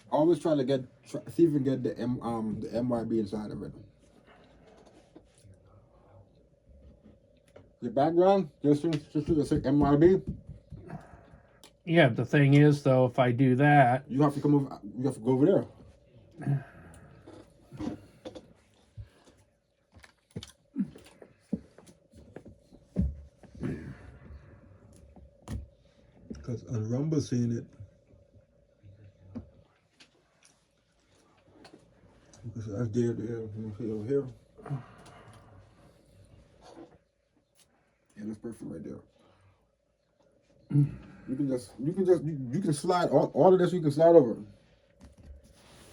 Always try to see if you can get the MYB inside of it. The background, just to the MYB. Yeah, the thing is, though, if I do that, you have to come over. You have to go over there. Because on Rumble seeing it. Because that's there. You see over here. Yeah, that's perfect right there. You can slide all of this. You can slide over.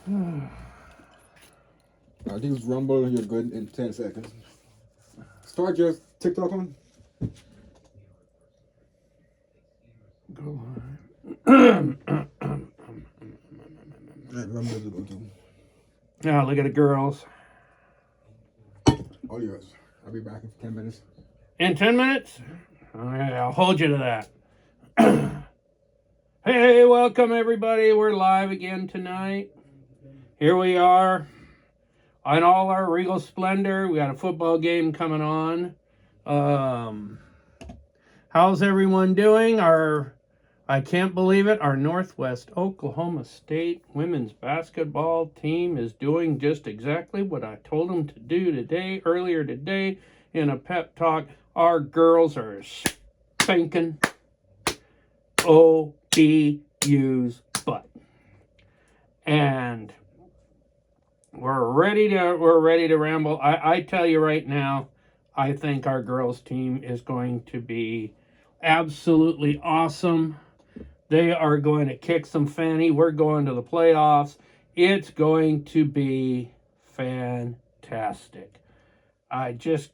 I think it's Rumble. You're good in 10 seconds. Start your TikTok on. go on. Rumble to go to. Now look at the girls. All yours. I'll be back in 10 minutes. In 10 minutes? All right, I'll hold you to that. Hey, welcome everybody. We're live again tonight. Here we are in all our regal splendor. We got a football game coming on. How's everyone doing? I can't believe it, our Northwest Oklahoma State women's basketball team is doing just exactly what I told them to do earlier today in a pep talk. Our girls are spanking ODU's butt. And we're ready to ramble. I tell you right now, I think our girls team is going to be absolutely awesome. They are going to kick some fanny. We're going to the playoffs. It's going to be fantastic. I just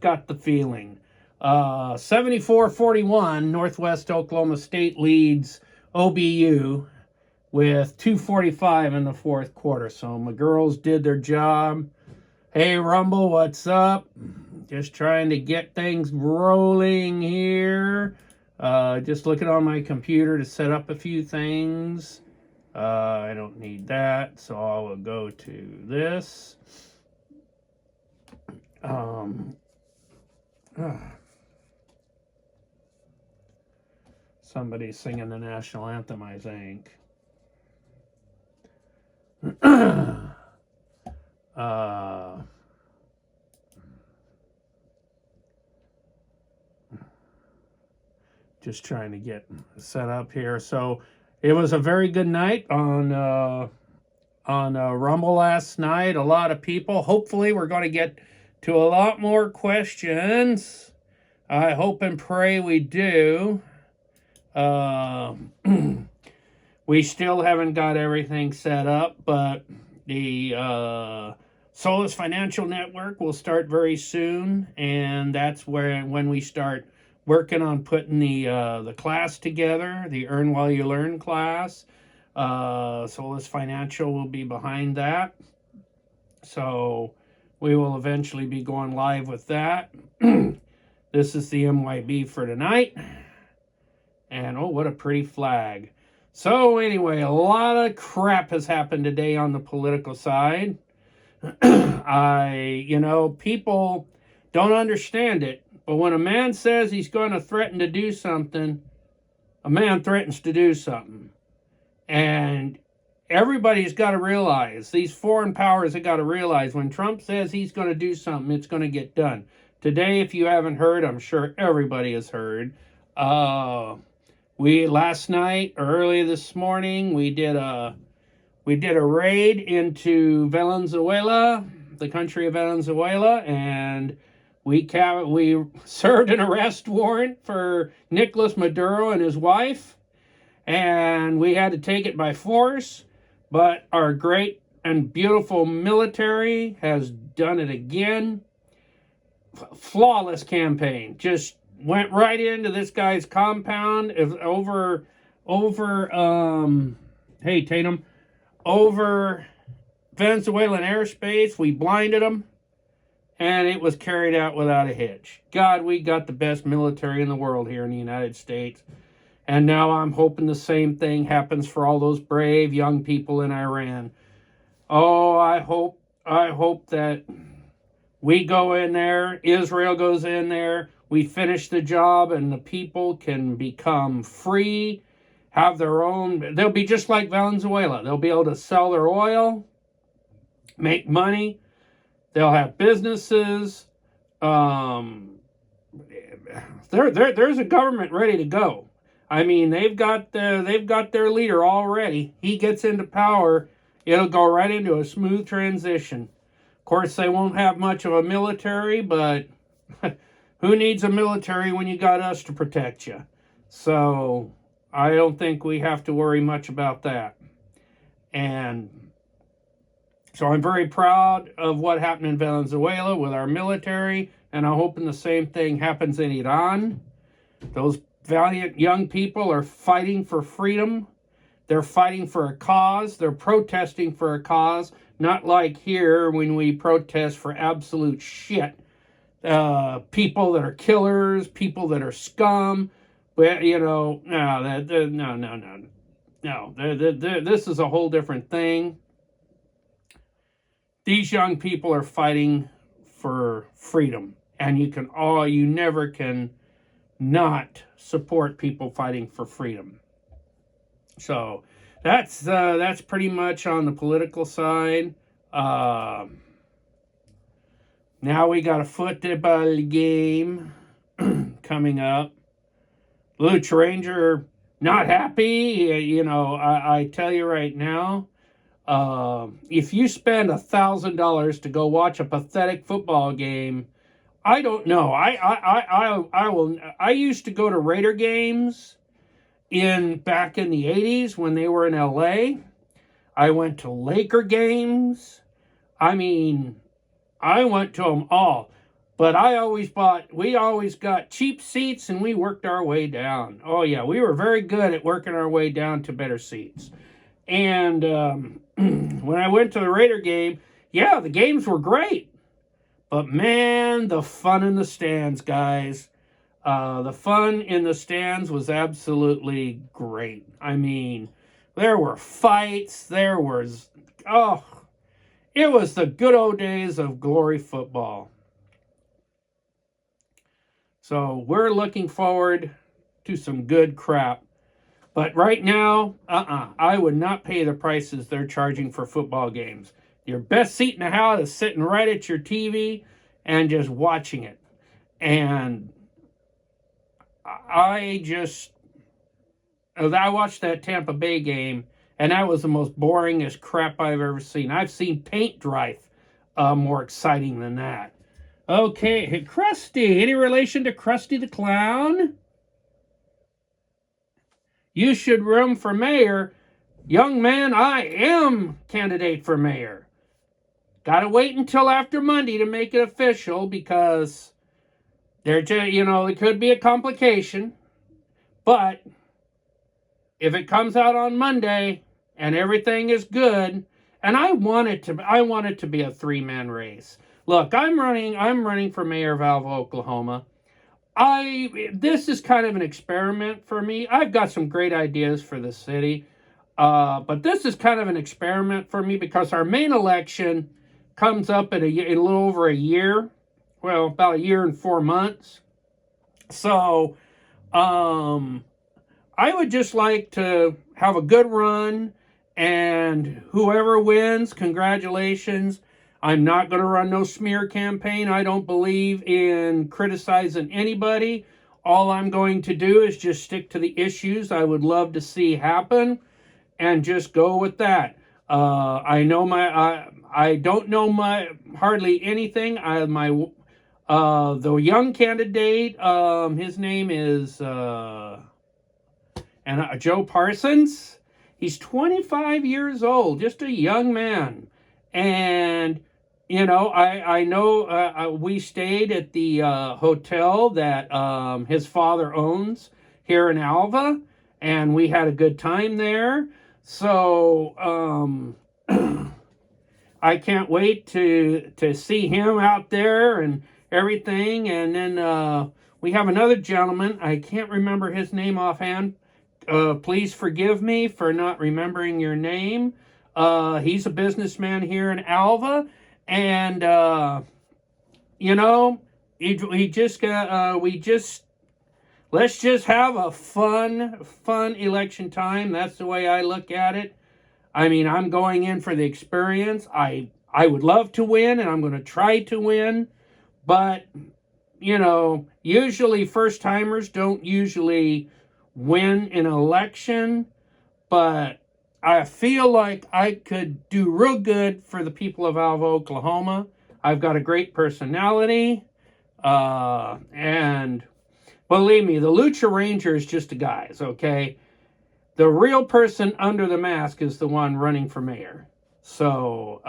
got the feeling. 74-41, Northwest Oklahoma State leads OBU with 2:45 in the fourth quarter. So my girls did their job. Hey, Rumble, what's up? Just trying to get things rolling here. Just looking on my computer to set up a few things. I don't need that, so I will go to this. Somebody's singing the national anthem, I think. Just trying to get set up here. So it was a very good night on Rumble last night. A lot of people. Hopefully we're going to get to a lot more questions. I hope and pray we do. We still haven't got everything set up, but the Solus Financial Network will start very soon, and that's when we start working on putting the class together, the Earn While You Learn class. Solus Financial will be behind that. So we will eventually be going live with that. This is the MYB for tonight. And oh, what a pretty flag. So anyway, a lot of crap has happened today on the political side. People don't understand it. But when a man says he's going to threaten to do something, a man threatens to do something. And everybody's got to realize, these foreign powers have got to realize, when Trump says he's going to do something, it's going to get done. Today, if you haven't heard, I'm sure everybody has heard. Last night, early this morning, we did a raid into Venezuela, the country of Venezuela, and we served an arrest warrant for Nicolas Maduro and his wife, and we had to take it by force, but our great and beautiful military has done it again. Flawless campaign. Just went right into this guy's compound over Venezuelan airspace. We blinded them, and it was carried out without a hitch. God, we got the best military in the world here in the United States. And now I'm hoping the same thing happens for all those brave young people in Iran. Oh, I hope that we go in there, Israel goes in there, we finish the job, and the people can become free, have their own. They'll be just like Venezuela. They'll be able to sell their oil, make money. They'll have businesses. There's a government ready to go. I mean, they've got their leader already. He gets into power, it'll go right into a smooth transition. Of course, they won't have much of a military, but who needs a military when you got us to protect you? So I don't think we have to worry much about that. And so I'm very proud of what happened in Venezuela with our military, and I'm hoping the same thing happens in Iran. Those valiant young people are fighting for freedom. They're fighting for a cause. They're protesting for a cause, not like here when we protest for absolute shit. People that are killers, people that are scum. But, no. This is a whole different thing. These young people are fighting for freedom, and you never can not support people fighting for freedom. So that's pretty much on the political side. Now we got a football game coming up. Lucha Ranger not happy. I tell you right now, if you spend $1,000 to go watch a pathetic football game, I don't know. I used to go to Raider games back in the 80s when they were in LA. I went to Laker games. I mean, I went to them all. But we always got cheap seats and we worked our way down. Oh yeah, we were very good at working our way down to better seats. And when I went to the Raider game, yeah, the games were great. But man, the fun in the stands, guys. The fun in the stands was absolutely great. I mean, there were fights. It was the good old days of glory football. So we're looking forward to some good crap. But right now, I would not pay the prices they're charging for football games. Your best seat in the house is sitting right at your TV and just watching it. And I watched that Tampa Bay game, and that was the most boringest crap I've ever seen. I've seen paint dry more exciting than that. Okay, hey, Krusty. Any relation to Krusty the Clown? You should run for mayor. Young man, I am candidate for mayor. Gotta wait until after Monday to make it official because there could be a complication. But if it comes out on Monday and everything is good, and I want it to be a 3-man race. Look, I'm running for mayor of Alva, Oklahoma. This is kind of an experiment for me. I've got some great ideas for the city, but this is kind of an experiment for me because our main election comes up in a little over a year. Well, about a year and 4 months. So, I would just like to have a good run, and whoever wins, congratulations. I'm not going to run no smear campaign. I don't believe in criticizing anybody. All I'm going to do is just stick to the issues I would love to see happen and just go with that. I don't know hardly anything. The young candidate, his name is Joe Parsons. He's 25 years old, just a young man. And I know we stayed at the hotel that his father owns here in Alva, and we had a good time there. So I can't wait to see him out there and everything. And then we have another gentleman. I can't remember his name offhand. please forgive me for not remembering your name. He's a businessman here in Alva, and you know, we just got let's just have a fun election time. That's the way I look at it. I mean, I'm going in for the experience. I would love to win, and I'm going to try to win, but usually first timers don't usually win an election, but I feel like I could do real good for the people of Alva, Oklahoma. I've got a great personality, and believe me, the Lucha Ranger is just a guise, okay? The real person under the mask is the one running for mayor. So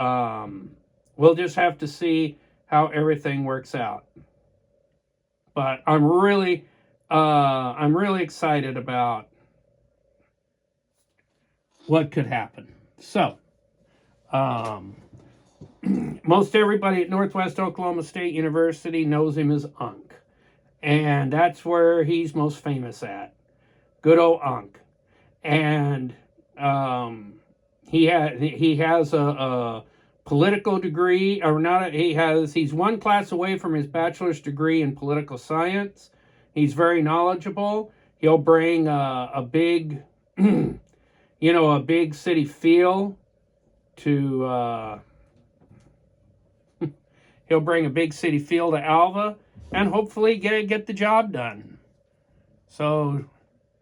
we'll just have to see how everything works out. But I'm really excited about what could happen. So most everybody at Northwest Oklahoma State University knows him as Unc. And that's where he's most famous at. Good old Unc. And he has a political degree, or not. He's one class away from his bachelor's degree in political science. He's very knowledgeable. He'll bring a big, a big city feel to. He'll bring a big city feel to Alva, and hopefully get the job done. So.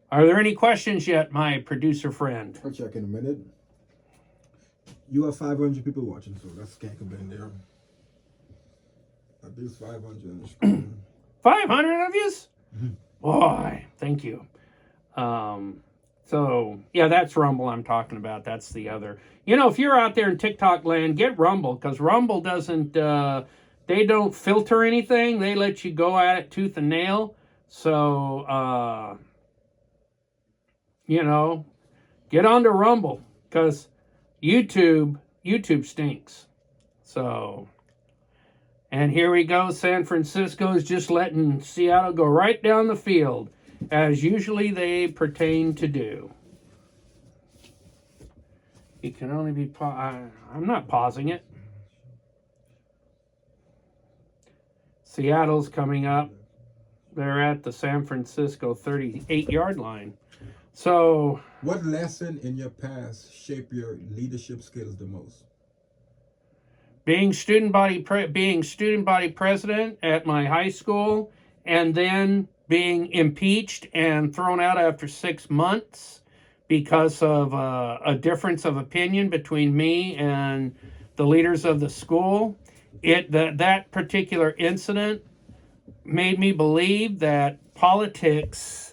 Are there any questions yet, my producer friend? I'll check in a minute. You have 500 people watching, so that's can't come in there. At least 500 on the screen. 500 of yous? Boy, thank you. So, yeah, that's Rumble I'm talking about. That's the other. If you're out there in TikTok land, get Rumble, because Rumble doesn't, they don't filter anything. They let you go at it tooth and nail. So, get onto Rumble, because YouTube stinks. So, and here we go. San Francisco is just letting Seattle go right down the field, as usually they pertain to do. It can only be, I'm not pausing it. Seattle's coming up. They're at the San Francisco 38-yard line. So, what lesson in your past shaped your leadership skills the most? Being student body president at my high school, and then being impeached and thrown out after 6 months because of a difference of opinion between me and the leaders of the school. That particular incident made me believe that politics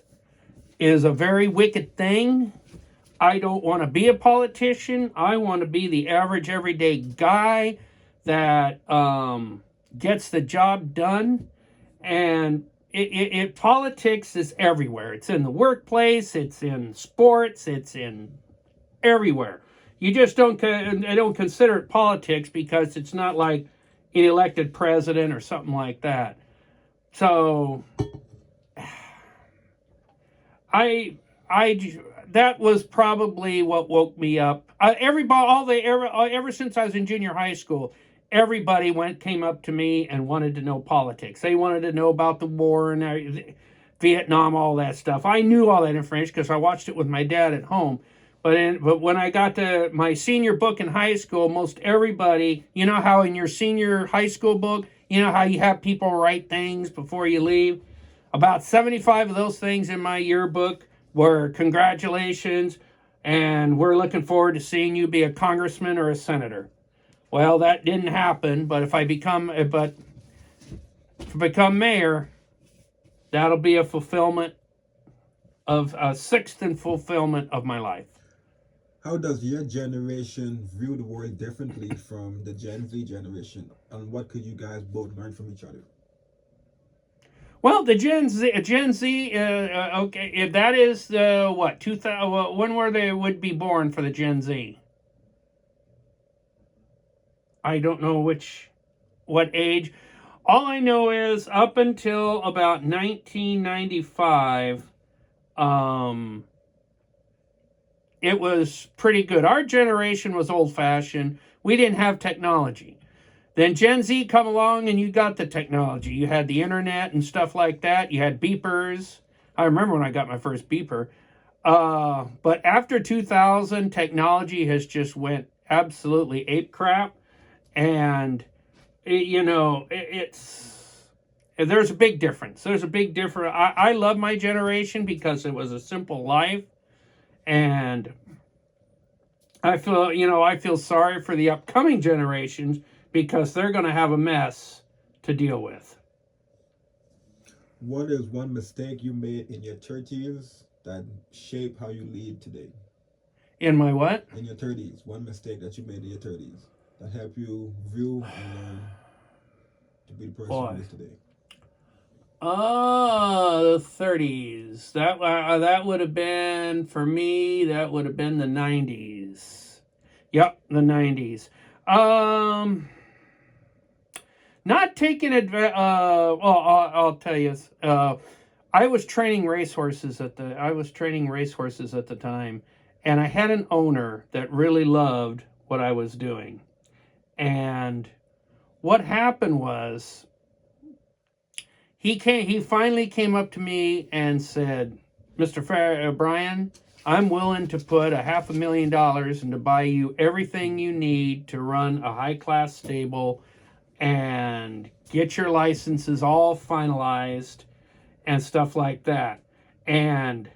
is a very wicked thing. I don't want to be a politician. I want to be the average everyday guy that gets the job done. And politics is everywhere. It's in the workplace. It's in sports. It's in everywhere. You just don't consider it politics because it's not like an elected president or something like that. So that was probably what woke me up. Ever since I was in junior high school, everybody came up to me and wanted to know politics. They wanted to know about the war and Vietnam, all that stuff. I knew all that information because I watched it with my dad at home. But when I got to my senior book in high school, most everybody, you know how in your senior high school book, you know how you have people write things before you leave? About 75 of those things in my yearbook were congratulations, and we're looking forward to seeing you be a congressman or a senator. Well, that didn't happen, but if I become mayor, that'll be a fulfillment of a sixth in fulfillment of my life. How does your generation view the world differently from the Gen Z generation, and what could you guys both learn from each other? Well, the Gen Z, okay, if that is 2000, when were they would be born for the Gen Z? I don't know what age. All I know is up until about 1995, it was pretty good. Our generation was old-fashioned. We didn't have technology. Then Gen Z come along and you got the technology. You had the internet and stuff like that. You had beepers. I remember when I got my first beeper. But after 2000, technology has just went absolutely ape crap. And, there's a big difference. There's a big difference. I love my generation because it was a simple life. And I feel sorry for the upcoming generations because they're going to have a mess to deal with. What is one mistake you made in your 30s that shaped how you lead today? In my what? In your 30s, one mistake that you made in your 30s that helped you view and learn to be the person you is today. Oh, the 30s. That would have been, for me, that would have been the 90s. Yep, the 90s. Not taking advantage. I'll tell you. I was training racehorses at the time, and I had an owner that really loved what I was doing. And what happened was, he finally came up to me and said, "Mr. Brian, I'm willing to put $500,000 and to buy you everything you need to run a high-class stable and get your licenses all finalized and stuff like that." And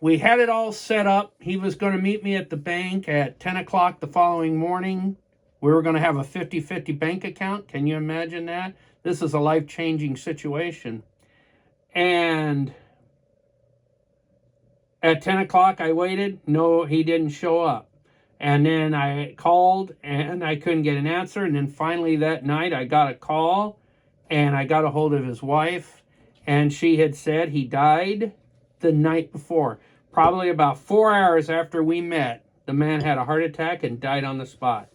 we had it all set up. He was going to meet me at the bank at 10 o'clock the following morning. We were going to have a 50-50 bank account. Can you imagine that? This is a life-changing situation. And at 10 o'clock, I waited. No, he didn't show up. And then I called, and I couldn't get an answer. And then finally that night, I got a call, and I got a hold of his wife. And she had said he died the night before. Probably about 4 hours after we met, the man had a heart attack and died on the spot.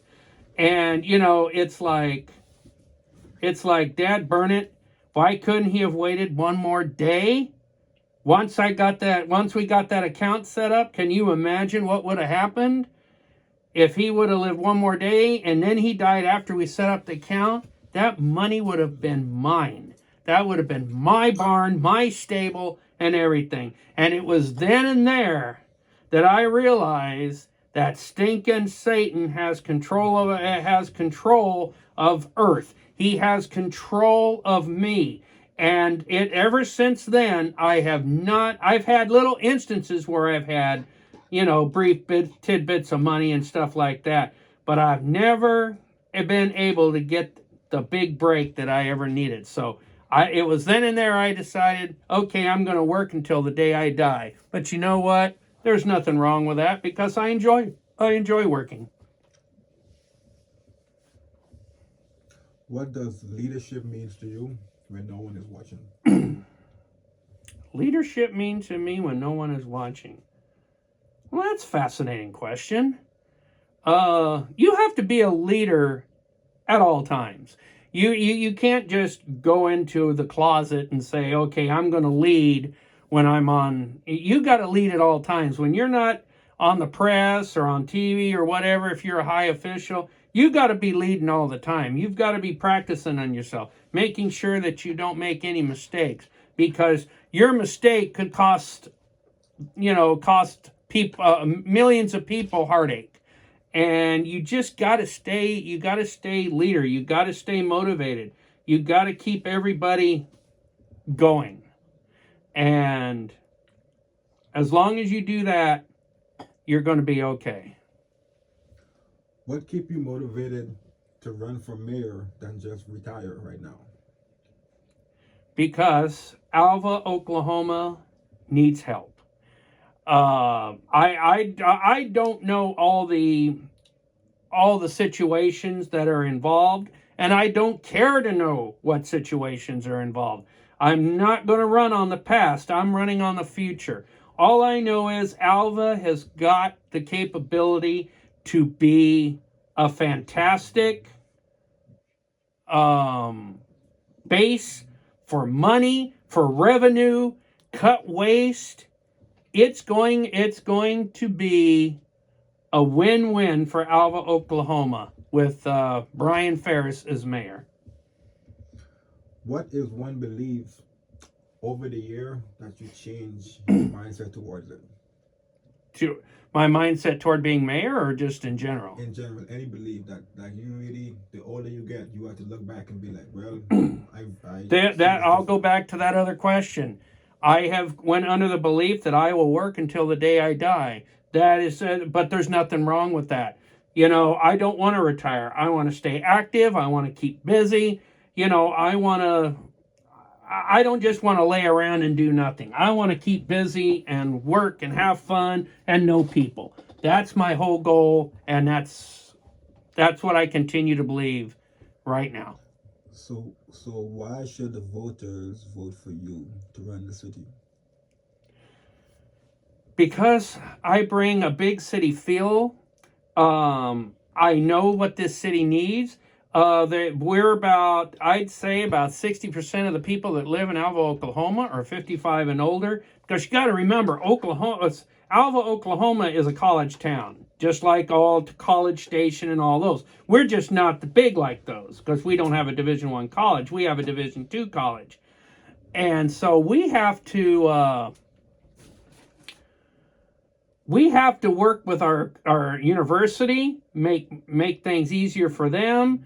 And, it's like, Dad, burn it. Why couldn't he have waited one more day? Once we got that account set up, can you imagine what would have happened? If he would have lived one more day and then he died after we set up the account, that money would have been mine. That would have been my barn, my stable, and everything. And it was then and there that I realized that stinking Satan has control of earth. He has control of me. And ever since then, I've had little instances where I've had, brief tidbits of money and stuff like that. But I've never been able to get the big break that I ever needed. So it was then and there I decided, okay, I'm going to work until the day I die. But you know what? There's nothing wrong with that because I enjoy working. What does leadership mean to you when no one is watching? Leadership means to me when no one is watching. Well, that's a fascinating question. You have to be a leader at all times. You can't just go into the closet and say, okay, I'm going to lead when I'm on. You got to lead at all times. When you're not on the press or on TV or whatever, if you're a high official, you got to be leading all the time. You've got to be practicing on yourself, making sure that you don't make any mistakes, because your mistake could cost people, millions of people heartache. And you just got to stay leader. You got to stay motivated. You got to keep everybody going. And as long as you do that, you're going to be okay. What keep you motivated to run for mayor than just retire right now? Because Alva, Oklahoma needs help. I don't know all the situations that are involved, and I don't care to know what situations are involved. I'm not going to run on the past. I'm running on the future. All I know is Alva has got the capability to be a fantastic base for money, for revenue, cut waste, it's going to be a win-win for Alva, Oklahoma, with Brian Ferris as mayor. What is one belief over the year that you change your mindset towards it? To my mindset toward being mayor, or just in general? In general, any belief that you really, the older you get, you have to look back and be like, well, I that I'll go back to that other question. I have went under the belief that I will work until the day I die. That is, but there's nothing wrong with that. I don't want to retire. I want to stay active. I want to keep busy. I don't just want to lay around and do nothing. I want to keep busy and work and have fun and know people. That's my whole goal, and that's what I continue to believe right now. So why should the voters vote for you to run the city? Because I bring a big city feel. I know what this city needs. We're about, I'd say about 60% of the people that live in Alva, Oklahoma are 55 and older. Because you got to remember, Alva, Oklahoma is a college town, just like all College Station and all those. We're just not the big like those, because we don't have a Division I college. We have a Division II college. And so we have to work with our university, make things easier for them,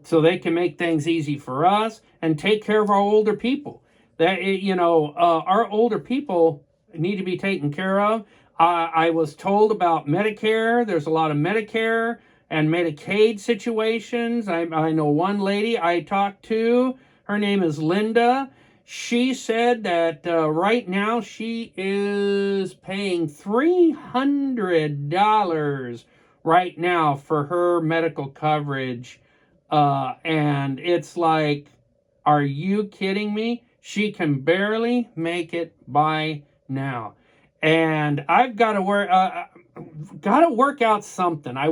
so they can make things easy for us, and take care of our older people. Our older people need to be taken care of. I was told about Medicare. There's a lot of Medicare and Medicaid situations. I know one lady I talked to. Her name is Linda. She said that right now she is paying $300 right now for her medical coverage. And it's like, are you kidding me? She can barely make it by now. And I've got to work out something. I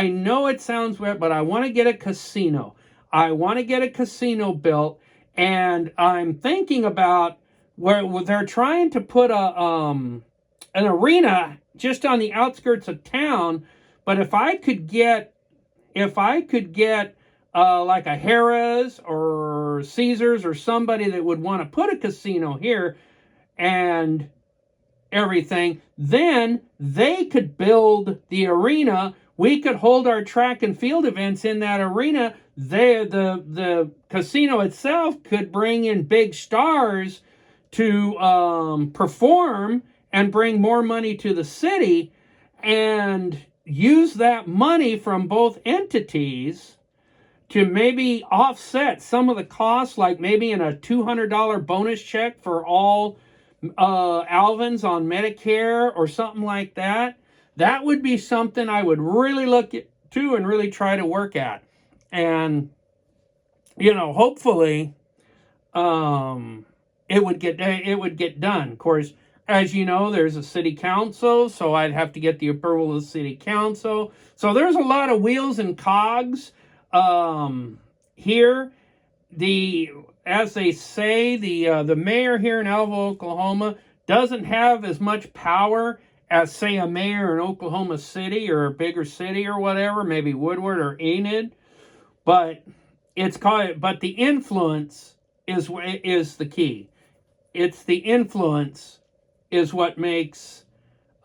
know it sounds weird, but I want to get a casino. I want to get a casino built. And I'm thinking about where they're trying to put an arena just on the outskirts of town. But if I could get like a Harrah's or Caesars or somebody that would want to put a casino here and everything, then they could build the arena. We could hold our track and field events in that arena. The casino itself could bring in big stars to perform and bring more money to the city, and use that money from both entities to maybe offset some of the costs, like maybe in a $200 bonus check for all Alvins on Medicare or something like that. That would be something I would really look to and really try to work at. And, hopefully it would get done. Of course, as you know, there's a city council, so I'd have to get the approval of the city council. So there's a lot of wheels and cogs here. As they say, the mayor here in Alva, Oklahoma, doesn't have as much power as, say, a mayor in Oklahoma City or a bigger city or whatever, maybe Woodward or Enid. But the influence is the key. It's the influence is what makes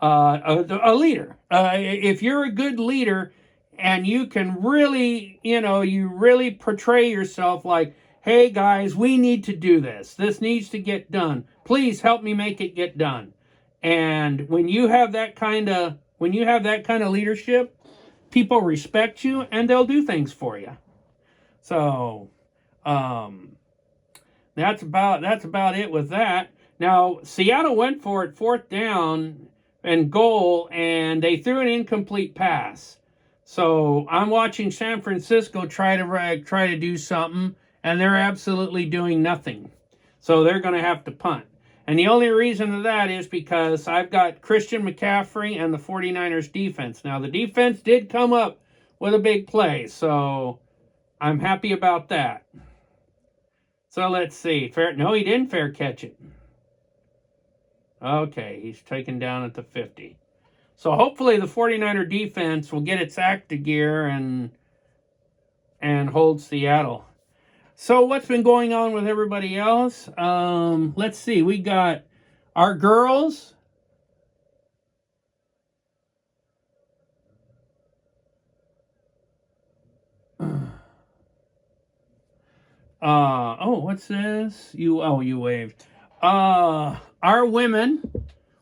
a leader. If you're a good leader and you can really, you really portray yourself like, hey guys, we need to do this. This needs to get done. Please help me make it get done. And when you have that kind of leadership, people respect you and they'll do things for you. So that's about it with that. Now, Seattle went for it 4th down and goal, and they threw an incomplete pass. So I'm watching San Francisco try to do something, and they're absolutely doing nothing. So they're going to have to punt. And the only reason of that is because I've got Christian McCaffrey and the 49ers defense. Now, the defense did come up with a big play, so I'm happy about that. So let's see. No, he didn't fair catch it. Okay, he's taken down at the 50. So hopefully the 49er defense will get its act to gear and hold Seattle. So what's been going on with everybody else? Let's see. We got our girls. What's this? You waved. Our women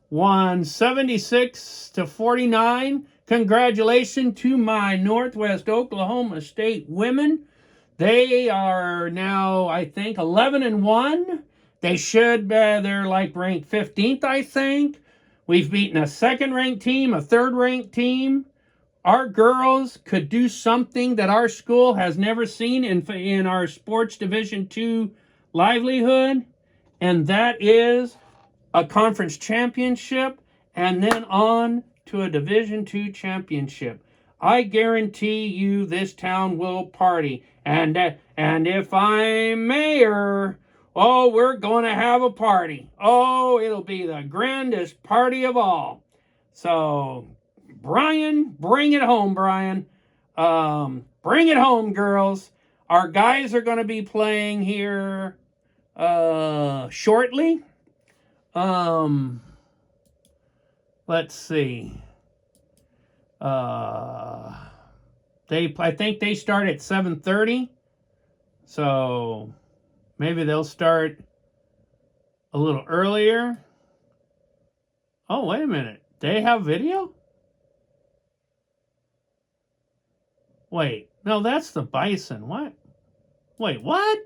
won 76-49. Congratulations to my Northwest Oklahoma State women. They are now, I think, 11-1. They should, they're like ranked 15th, I think. We've beaten a second-ranked team, a third-ranked team. Our girls could do something that our school has never seen in our sports division 2 livelihood, and that is a conference championship and then on to a division 2 championship. I guarantee you this town will party, and if I'm mayor, oh, we're going to have a party. Oh, it'll be the grandest party of all. So Brian, bring it home, Brian. Bring it home, girls. Our guys are going to be playing here shortly. Let's see. I think they start at 7:30. So maybe they'll start a little earlier. Oh, wait a minute. They have video? Wait, no, that's the Bison. What? Wait, what?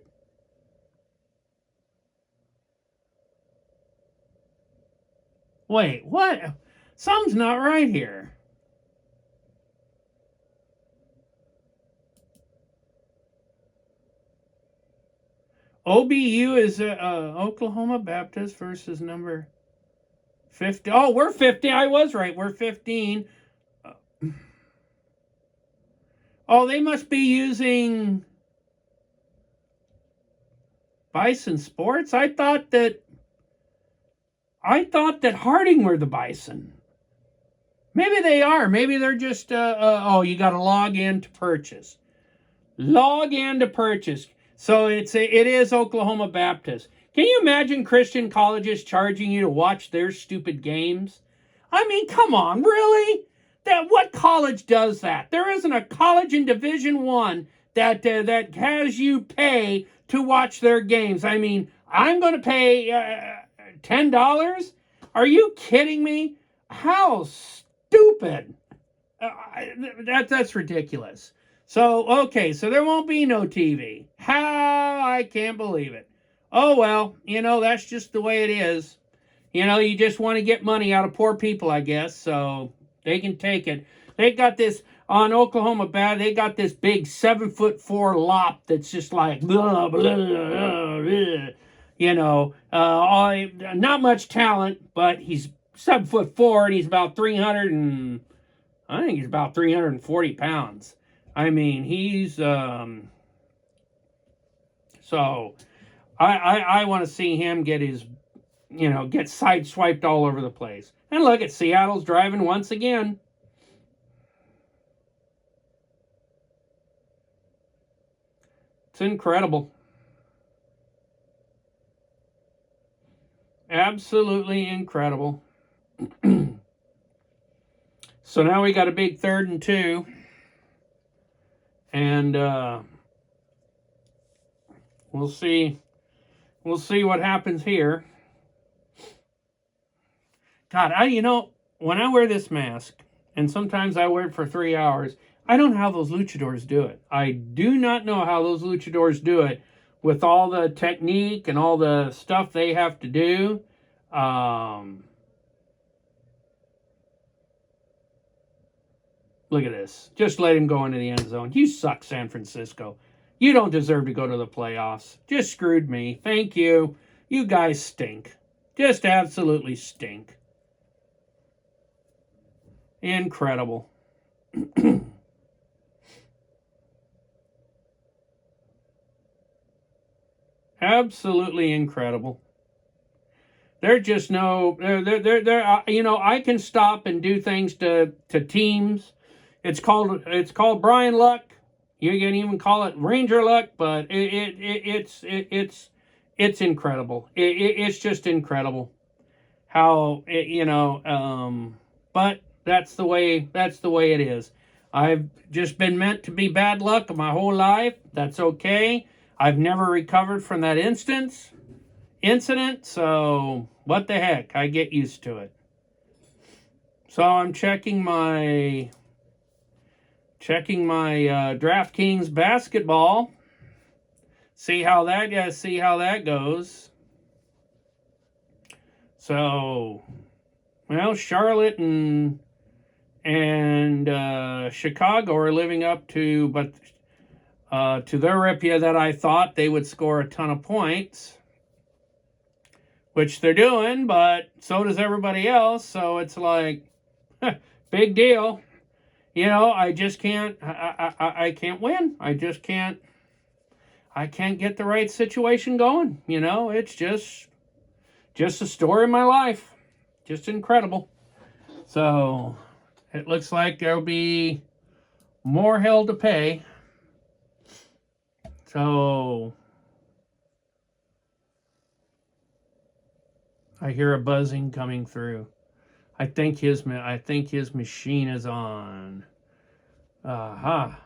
Wait, what? Something's not right here. OBU is Oklahoma Baptist versus number 50. Oh, we're 50. I was right. We're 15. Oh, they must be using Bison Sports. I thought that Harding were the Bison. Maybe they are. Maybe they're just you got to log in to purchase. Log in to purchase. So it is Oklahoma Baptist. Can you imagine Christian colleges charging you to watch their stupid games? I mean, come on, really? What college does that? There isn't a college in Division 1 that has you pay to watch their games. I mean, I'm going to pay $10? Are you kidding me? How stupid. That's ridiculous. So, okay, so there won't be no TV. How? I can't believe it. Oh, well, that's just the way it is. You just want to get money out of poor people, I guess, so they can take it. They got this, on Oklahoma Bad, they got this big 7'4" lop that's just like, blah, blah, blah, blah, not much talent, but he's 7'4" and he's about 340 pounds. I mean, he's, so I want to see him get get sideswiped all over the place. And look at Seattle's driving once again. It's incredible. Absolutely incredible. So now we got a big 3rd and 2. And we'll see what happens here. God, when I wear this mask, and sometimes I wear it for 3 hours, I don't know how those luchadors do it. I do not know how those luchadors do it with all the technique and all the stuff they have to do. Look at this. Just let him go into the end zone. You suck, San Francisco. You don't deserve to go to the playoffs. Just screwed me. Thank you. You guys stink. Just absolutely stink. Incredible. Absolutely incredible. There's just no, you know, I can stop and do things to teams. It's called Brian Luck. You can even call it Ranger Luck, but it's incredible. It's just incredible how but that's the way it is. I've just been meant to be bad luck my whole life. That's okay. I've never recovered from that incident, so what the heck? I get used to it. So I'm checking my DraftKings basketball. See how that goes. So, well, Charlotte and Chicago are living up to their ripia that I thought they would score a ton of points, which they're doing, but so does everybody else. So it's like, big deal. You know, I just can't. I can't win. I just can't. I can't get the right situation going. You know, it's just a story of my life. Just incredible. So it looks like there'll be more hell to pay. So I hear a buzzing coming through. I think his machine is on. Aha.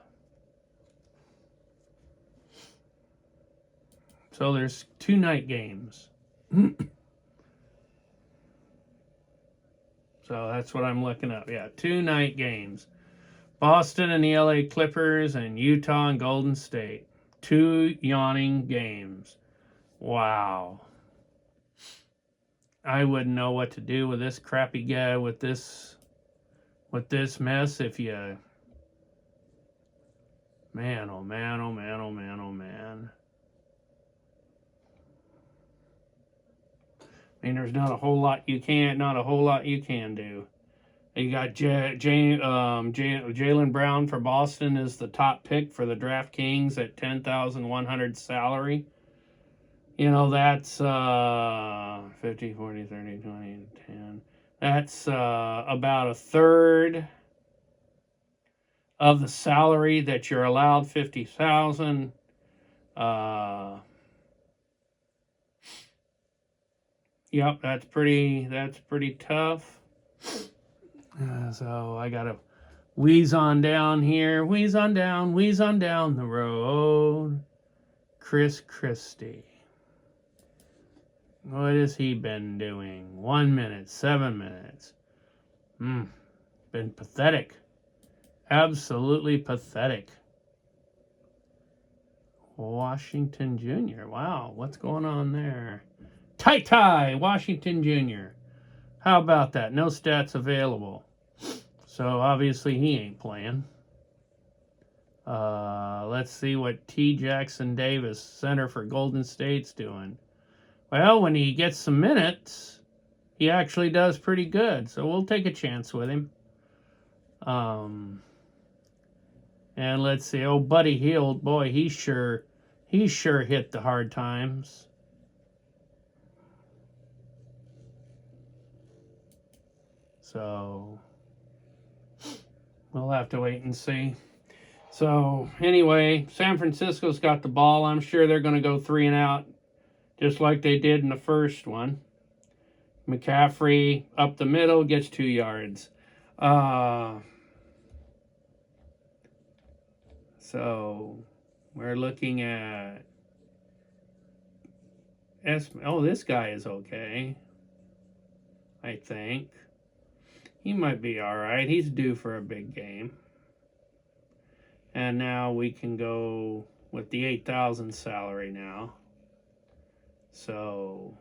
So there's 2 night games. So that's what I'm looking up. Yeah, 2 night games. Boston and the LA Clippers and Utah and Golden State. 2 yawning games. Wow. I wouldn't know what to do with this crappy guy with this mess if you man, oh man, oh man, oh man, oh man. I mean, there's not a whole lot you can do. You got Jaylen Brown for Boston is the top pick for the DraftKings at 10,100 salary. You know, that's 50, 40, 30, 20, 10. That's about a third of the salary that you're allowed, 50,000. Yep, that's pretty tough. So I gotta wheeze on down here, wheeze on down the road. Chris Christie. What has he been doing? 1 minute, 7 minutes. Been pathetic. Absolutely pathetic. Washington Jr. Wow, what's going on there? Ty Washington Jr. How about that? No stats available. So obviously he ain't playing. Let's see what T. Jackson Davis, center for Golden State's doing. Well, when he gets some minutes, he actually does pretty good. So we'll take a chance with him. And let's see. Oh, Buddy Hield, boy, he sure hit the hard times. So we'll have to wait and see. So anyway, San Francisco's got the ball. I'm sure they're going to go 3 and out, just like they did in the first one. McCaffrey up the middle gets 2 yards. So we're looking at this guy is okay. I think he might be all right. He's due for a big game. And now we can go with the 8,000 salary now. So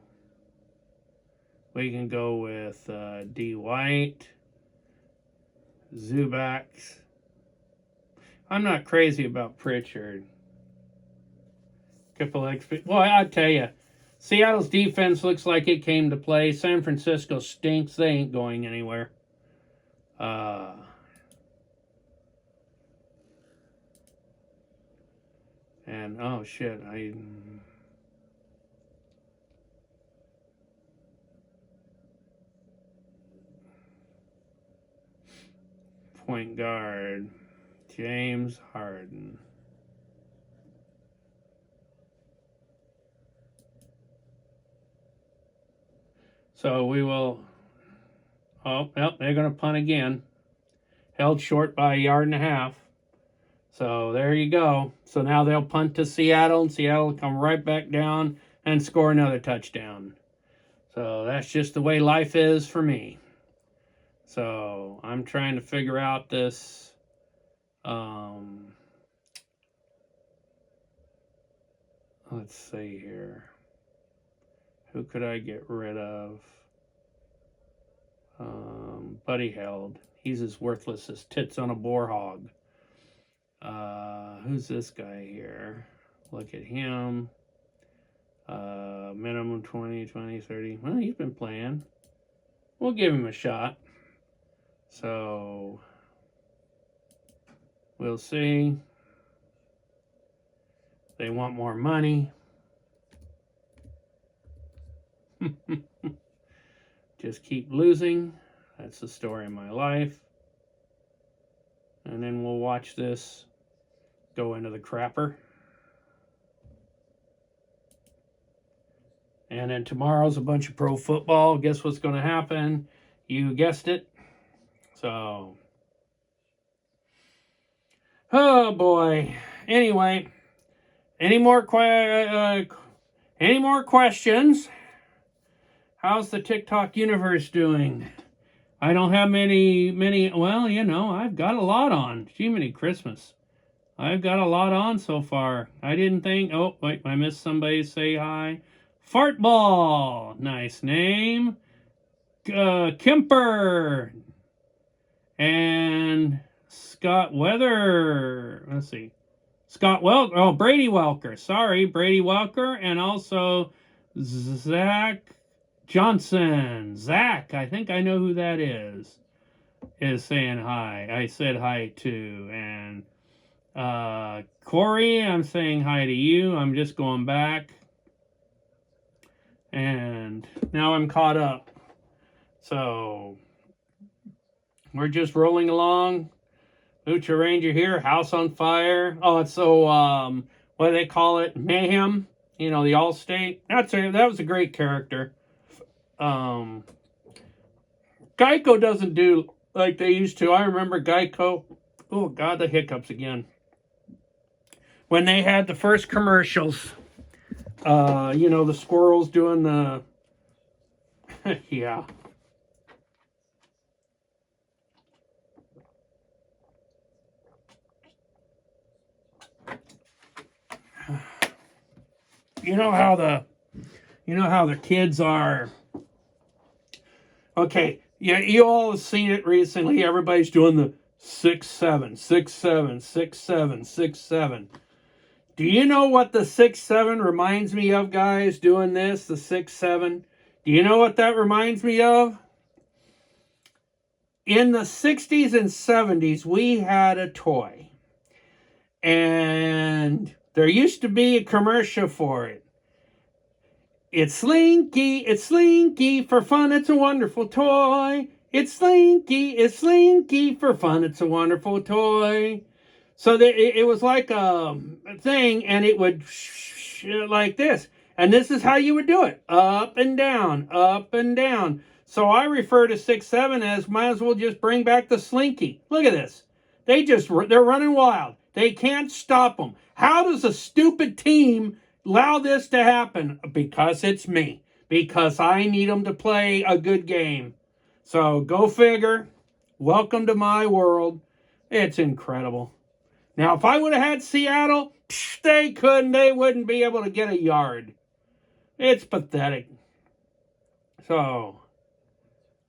we can go with D. White, Zubaks. I'm not crazy about Pritchard. Boy, I tell you, Seattle's defense looks like it came to play. San Francisco stinks. They ain't going anywhere. And oh shit, point guard. James Harden. So we will. Oh, well, they're going to punt again. Held short by 1.5 yards. So there you go. So now they'll punt to Seattle, and Seattle will come right back down and score another touchdown. So that's just the way life is for me. So I'm trying to figure out this. Let's see here. Who could I get rid of? Buddy Held. He's as worthless as tits on a boar hog. Who's this guy here? Look at him. Minimum 20, 30. Well, he's been playing. We'll give him a shot. So, we'll see. They want more money. Just keep losing. That's the story of my life. And then we'll watch this go into the crapper. And then tomorrow's a bunch of pro football. Guess what's going to happen? You guessed it. So, oh boy. Anyway, any more questions? How's the TikTok universe doing? I don't have many. Well, you know, I've got a lot on. Jiminy Christmas. I've got a lot on so far. I didn't think. Oh, wait, I missed somebody say hi. Fartball. Nice name. Kemper. And Scott Weather. Let's see. Scott Welker. Oh, Brady Welker. Sorry, Brady Welker. And also Zach Johnson. Zach, I think I know who that is saying hi. I said hi too. And Corey, I'm saying hi to you. I'm just going back. And now I'm caught up. So we're just rolling along. Lucha Ranger here, house on fire. Oh, it's so what do they call it? Mayhem. You know, the Allstate. That was a great character. Geico doesn't do like they used to. I remember Geico. Oh God, the hiccups again. When they had the first commercials, you know, the squirrels doing the yeah. You know how the kids are. Okay, yeah, you all have seen it recently. Everybody's doing the 6-7, 6-7, 6-7, 6-7. Do you know what the 6-7 reminds me of, guys? Doing this, the 6-7. Do you know what that reminds me of? In the 60s and 70s, we had a toy. And there used to be a commercial for it. It's Slinky, for fun, it's a wonderful toy. It's Slinky, for fun, it's a wonderful toy. So it was like a thing, and it would like this. And this is how you would do it. Up and down, up and down. So I refer to 6-7 as might as well just bring back the Slinky. Look at this. They're running wild. They can't stop them. How does a stupid team allow this to happen? Because it's me. Because I need them to play a good game. So go figure. Welcome to my world. It's incredible. Now, if I would have had Seattle, they wouldn't be able to get a yard. It's pathetic. So,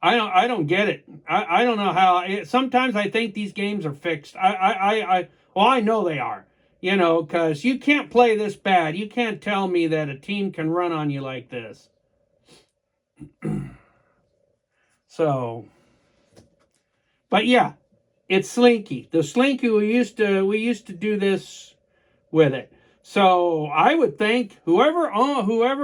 I don't get it. I don't know how. Sometimes I think these games are fixed. I know they are. You know, because you can't play this bad. You can't tell me that a team can run on you like this. So, but yeah, it's Slinky. The Slinky, we used to do this with it. So I would think whoever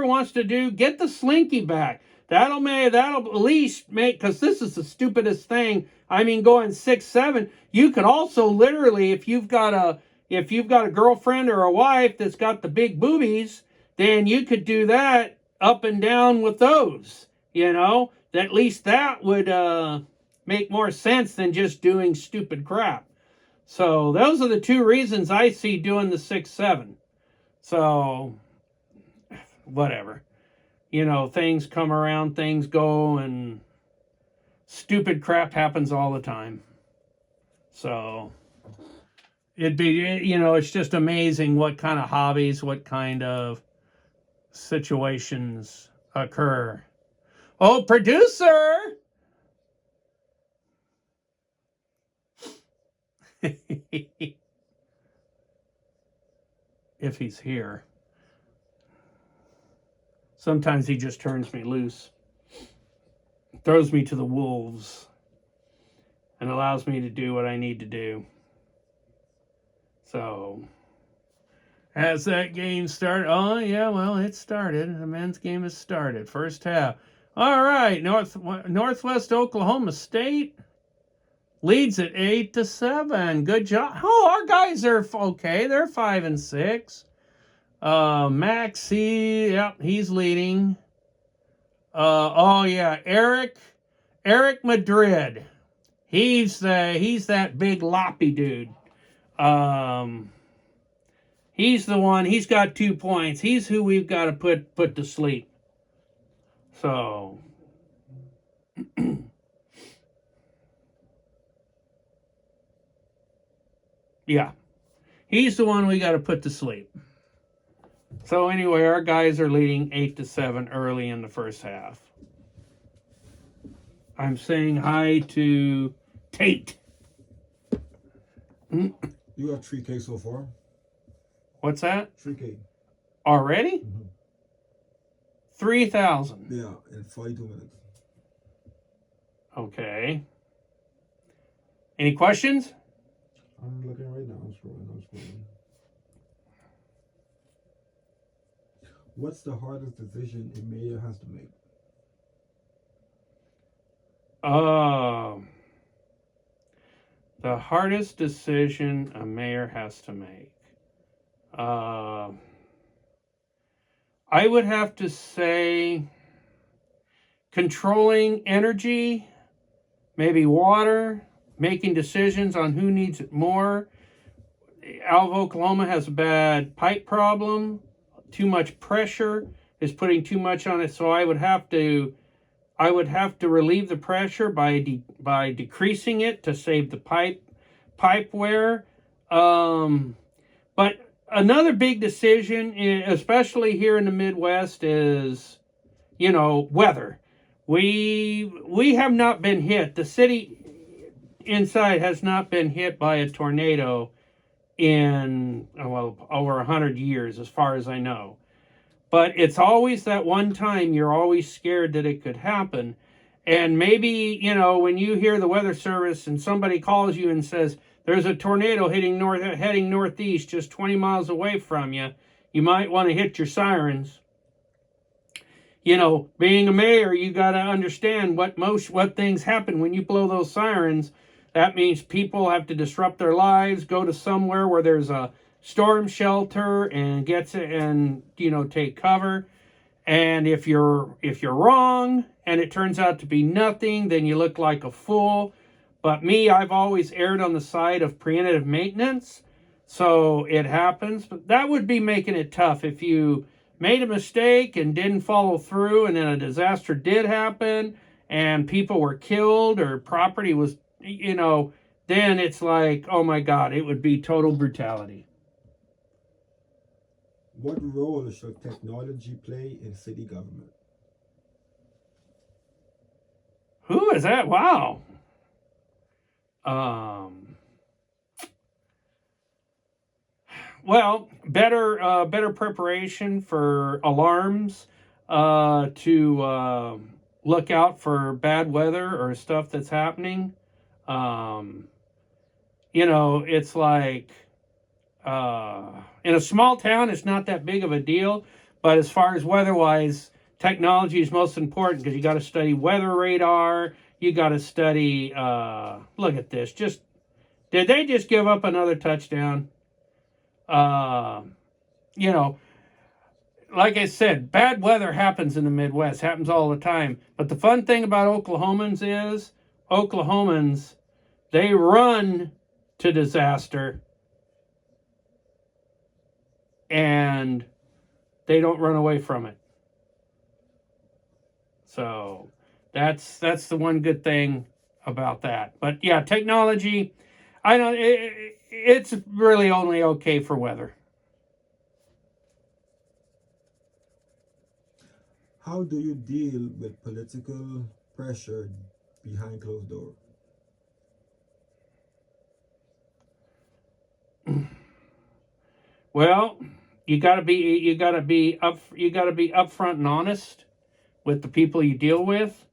wants to get the Slinky back. That'll at least make, because this is the stupidest thing I mean, going 6-7. You could also literally, if you've got a girlfriend or a wife that's got the big boobies, then you could do that up and down with those. At least that would make more sense than just doing stupid crap. So those are the two reasons I see doing the 6-7. So whatever. Things come around, things go, and stupid crap happens all the time. So it's just amazing what kind of hobbies, what kind of situations occur. Oh, producer! If he's here. Sometimes he just turns me loose, throws me to the wolves, and allows me to do what I need to do. So, has that game started? Oh, yeah, well, it started. The men's game has started. First half. All right, Northwest Oklahoma State leads at 8-7. Good job. Oh, our guys are okay. They're 5-6. Maxie, yep, he's leading. Oh yeah, Eric Madrid. He's that big loppy dude. He's the one. He's got 2 points. He's who we've got to put to sleep. So. Yeah, he's the one we got to put to sleep. So anyway, our guys are leading 8-7 early in the first half. I'm saying hi to Tate. You have 3K so far? What's that? 3K. Already? Mm-hmm. 3,000. Yeah, in 42 minutes. Okay. Any questions? I'm looking right now. I'm scrolling. What's the hardest decision a mayor has to make? The hardest decision a mayor has to make. I would have to say controlling energy, maybe water, making decisions on who needs it more. Alva, Oklahoma has a bad pipe problem. Too much pressure is putting too much on it, so I would have to relieve the pressure by decreasing it to save the pipe wear. But another big decision, especially here in the Midwest, is weather. We have not been hit. The city inside has not been hit by a tornado in over 100 years, as far as I know. But it's always that one time you're always scared that it could happen. And maybe, when you hear the weather service and somebody calls you and says, there's a tornado heading northeast just 20 miles away from you, you might want to hit your sirens. Being a mayor, you got to understand what things happen when you blow those sirens. That means people have to disrupt their lives, go to somewhere where there's a storm shelter and take cover. And if you're wrong and it turns out to be nothing, then you look like a fool. But me, I've always erred on the side of preemptive maintenance. So it happens. But that would be making it tough. If you made a mistake and didn't follow through and then a disaster did happen and people were killed or property was, then it's like, oh my God, it would be total brutality. What role should technology play in city government? Who is that? Wow. Well, better preparation for alarms, to look out for bad weather or stuff that's happening. It's like in a small town, it's not that big of a deal. But as far as weather-wise, technology is most important because you got to study weather radar. You got to study. Look at this. Did they just give up another touchdown? You know, like I said, bad weather happens in the Midwest, happens all the time. But the fun thing about Oklahomans is Oklahomans, they run to disaster and they don't run away from it. So that's the one good thing about that. But yeah, technology, I don't. It's really only okay for weather. How do you deal with political pressure behind closed doors? Well, you gotta be upfront and honest with the people you deal with.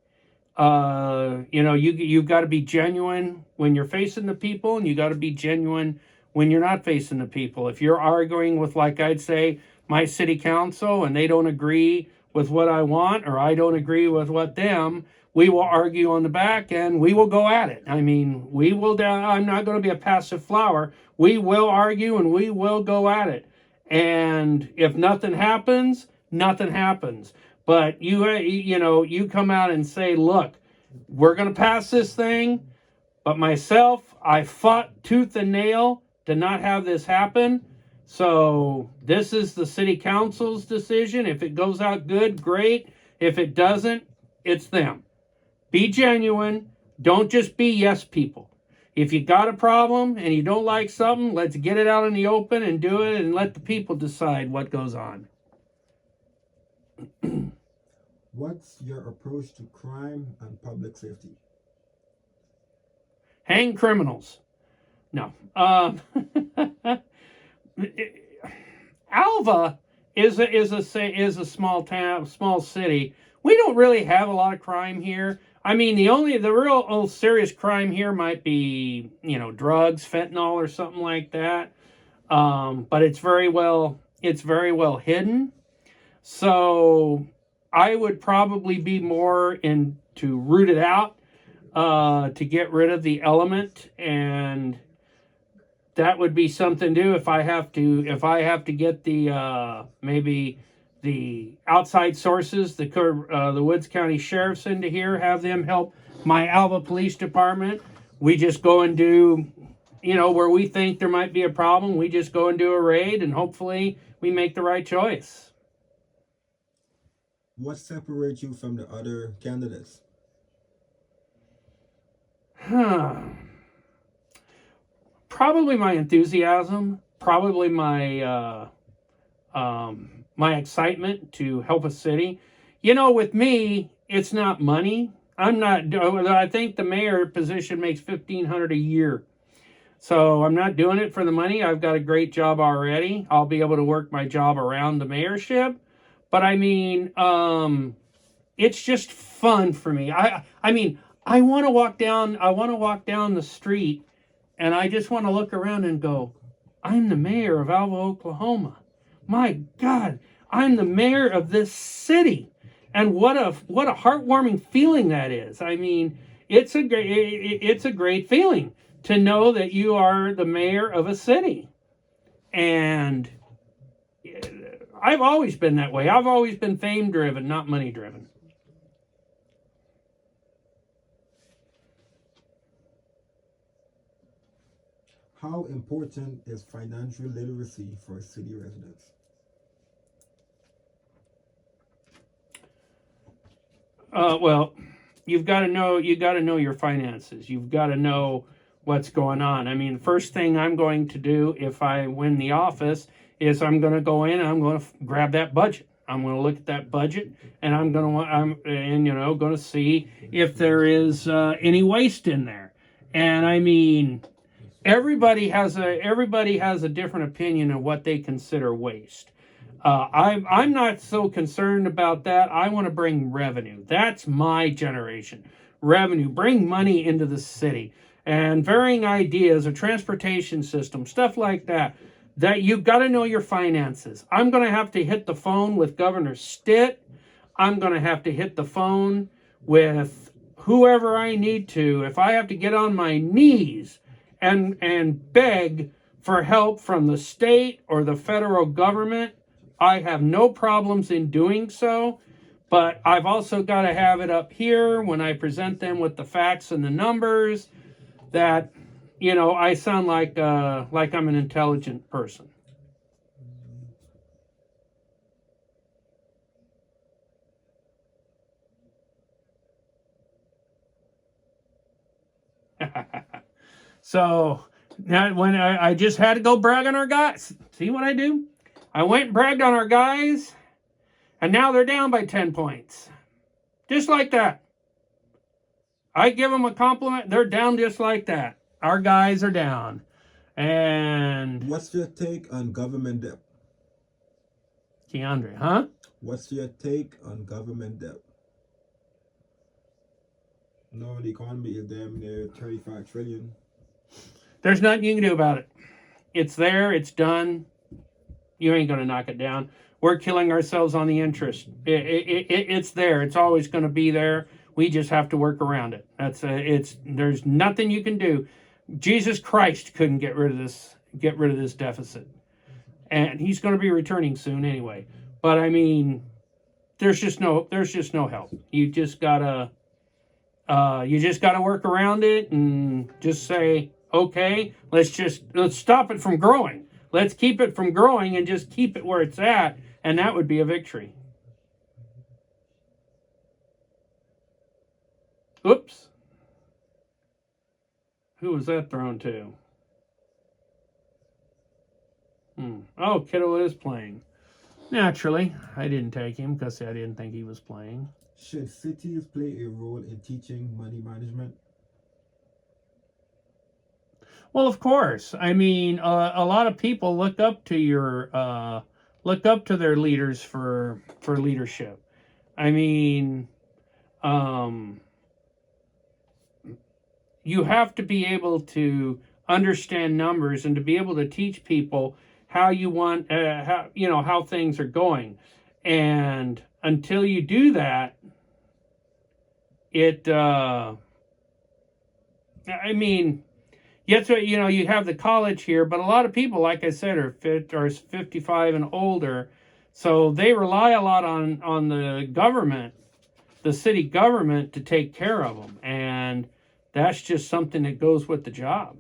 You've got to be genuine when you're facing the people, and you got to be genuine when you're not facing the people. If you're arguing with, like I'd say, my city council, and they don't agree with what I want, or I don't agree with what them, we will argue on the back and we will go at it. I mean, we will. I'm not going to be a passive flower. We will argue and we will go at it. And if nothing happens, nothing happens. But you come out and say, look, we're going to pass this thing. But myself, I fought tooth and nail to not have this happen. So this is the city council's decision. If it goes out good, great. If it doesn't, it's them. Be genuine. Don't just be yes people. If you got a problem and you don't like something, let's get it out in the open and do it and let the people decide what goes on. What's your approach to crime and public safety? Hang criminals. No. Alva is a small town, small city. We don't really have a lot of crime here. I mean, the real serious crime here might be, drugs, fentanyl, or something like that. But it's very well hidden. So I would probably be more to root it out, to get rid of the element, and that would be something to do if I have to get the maybe the outside sources, the Woods County Sheriff's into here, have them help my Alva Police Department. We just go and do, where we think there might be a problem, we just go and do a raid, and hopefully we make the right choice. What separates you from the other candidates? Probably my enthusiasm, probably my my excitement to help a city. With me, it's not money. I think the mayor position makes $1,500 a year. So I'm not doing it for the money. I've got a great job already. I'll be able to work my job around the mayorship. But I mean, it's just fun for me. I want to walk down the street, and I just want to look around and go, I'm the mayor of Alva, Oklahoma. My God, I'm the mayor of this city. And what a heartwarming feeling that is. I mean, it's a great feeling to know that you are the mayor of a city. And I've always been that way. I've always been fame driven, not money driven. How important is financial literacy for city residents? Well, you've got to know your finances. You've got to know what's going on. I mean, the first thing I'm going to do if I win the office is I'm going to go in and I'm going to grab that budget. I'm going to look at that budget, and I'm going to see if there is any waste in there. And I mean, everybody has a different opinion of what they consider waste. I'm not so concerned about that. I want to bring revenue. That's my generation. Revenue, bring money into the city, and varying ideas, a transportation system, stuff like that. That you've got to know your finances. I'm going to have to hit the phone with Governor Stitt. I'm going to have to hit the phone with whoever I need to. If I have to get on my knees and beg for help from the state or the federal government, I have no problems in doing so. But I've also got to have it up here when I present them with the facts and the numbers that, I sound like I'm an intelligent person. So now when I just had to go brag on our guys. See what I do? I went and bragged on our guys, and now they're down by 10 points. Just like that. I give them a compliment, they're down just like that. Our guys are down. And What's your take on government debt? Keandre, huh? What's your take on government debt? No, the economy is damn near 35 trillion. There's nothing you can do about it. It's there, it's done. You ain't going to knock it down. We're killing ourselves on the interest. It's there. It's always going to be there. We just have to work around it. There's nothing you can do. Jesus Christ couldn't get rid of this deficit. And he's going to be returning soon anyway. But I mean, there's just no help. You just gotta work around it and just say, okay, let's stop it from growing. Let's keep it from growing and just keep it where it's at, and that would be a victory. Oops. Who was that thrown to? Oh, Kiddo is playing. Naturally, I didn't take him because I didn't think he was playing. Should cities play a role in teaching money management? Well, of course. I mean, a lot of people look up to their leaders for leadership. I mean, you have to be able to understand numbers and to be able to teach people how you want, how things are going. And until you do that, yes, you have the college here, but a lot of people, like I said, are 55 and older, so they rely a lot on the government, the city government, to take care of them, and that's just something that goes with the job.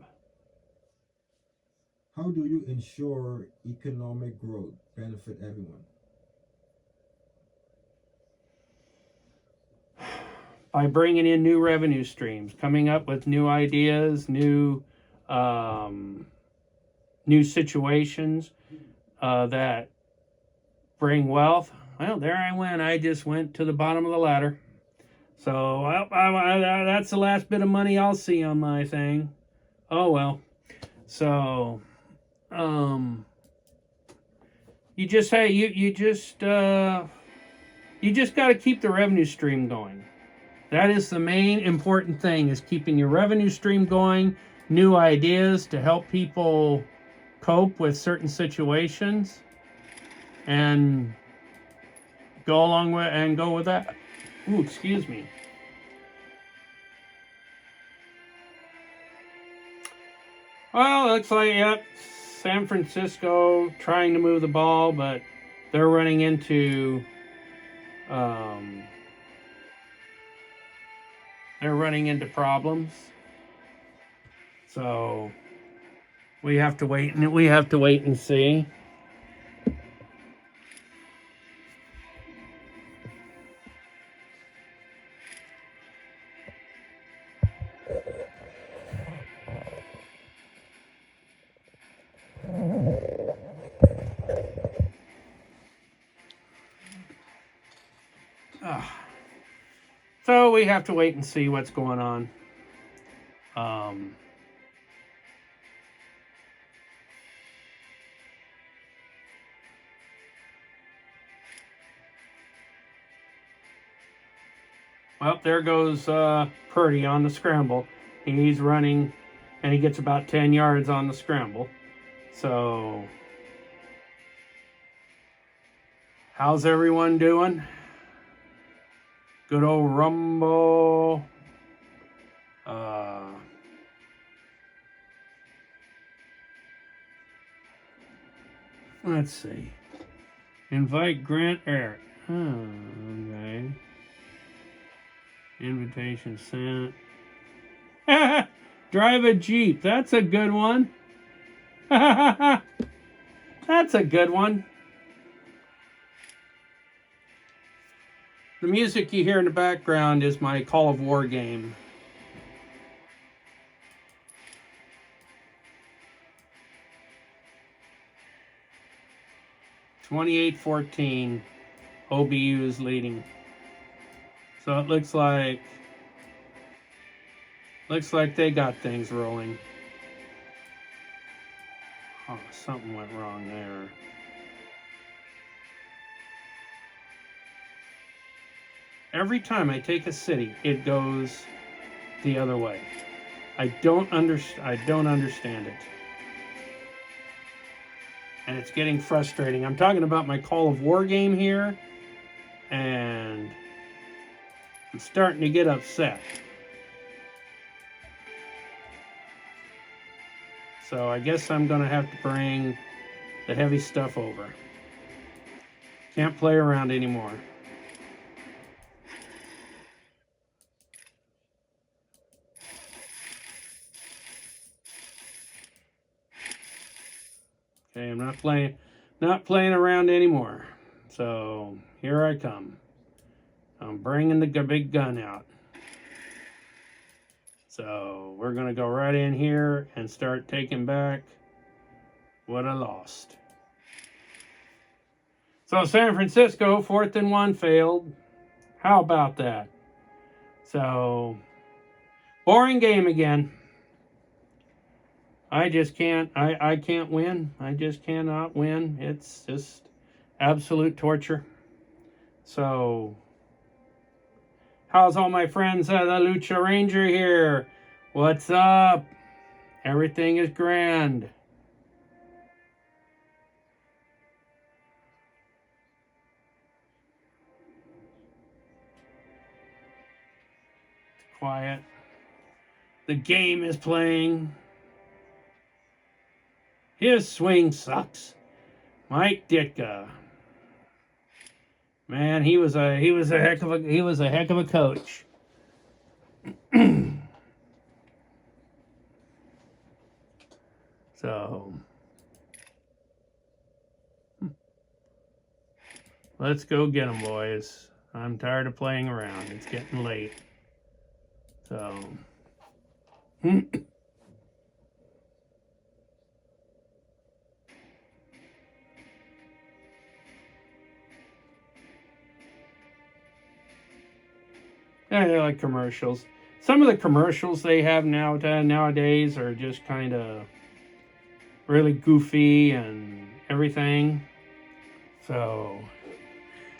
How do you ensure economic growth benefit everyone? By bringing in new revenue streams, coming up with new ideas, new situations that bring wealth. Well, there I went. I just went to the bottom of the ladder. So that's the last bit of money I'll see on my thing. Oh well. So you just got to keep the revenue stream going. That is the main important thing, is keeping your revenue stream going, new ideas to help people cope with certain situations, and go with that. Ooh, excuse me. Well, it looks like, San Francisco trying to move the ball, but they're running into problems. So we have to wait and see. So we have to wait and see what's going on. Well, there goes Purdy on the scramble. He's running, and he gets about 10 yards on the scramble. So, how's everyone doing? Good old Rumble. Let's see. Invite Grant Eric. Oh, okay. Invitation sent. Drive a Jeep. That's a good one. That's a good one. The music you hear in the background is my Call of War game. (28-14). OBU is leading. So it looks like they got things rolling. Oh, something went wrong there. Every time I take a city, it goes the other way. I don't understand it. And it's getting frustrating. I'm talking about my Call of War game here, and I'm starting to get upset. So I guess I'm going to have to bring the heavy stuff over. Can't play around anymore. Okay, I'm not playing around anymore. So here I come. I'm bringing the big gun out. So we're going to go right in here and start taking back what I lost. So San Francisco, 4th and 1 failed. How about that? So boring game again. I just can't, I can't win. I just cannot win. It's just absolute torture. So, how's all my friends at the Lucha Ranger here? What's up? Everything is grand. It's quiet. The game is playing. His swing sucks. Mike Ditka. Man, he was a heck of a coach. So let's go get them, boys. I'm tired of playing around. It's getting late. So yeah, they're like commercials. Some of the commercials they have nowadays are just kind of really goofy and everything. So,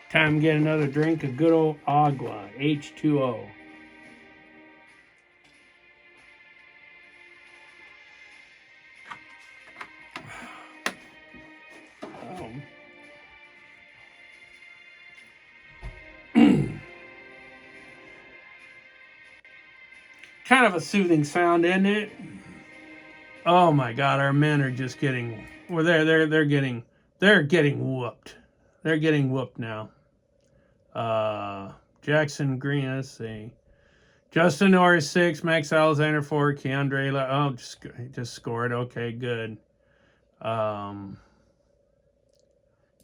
time to get another drink of good old agua, H2O. Kind of a soothing sound, isn't it? Oh my God, our men are just getting. Well, they're getting whooped. They're getting whooped now. Jackson Green. Let's see. Justin Norris 6, Max Alexander 4, Keandre. Just scored. Okay, good.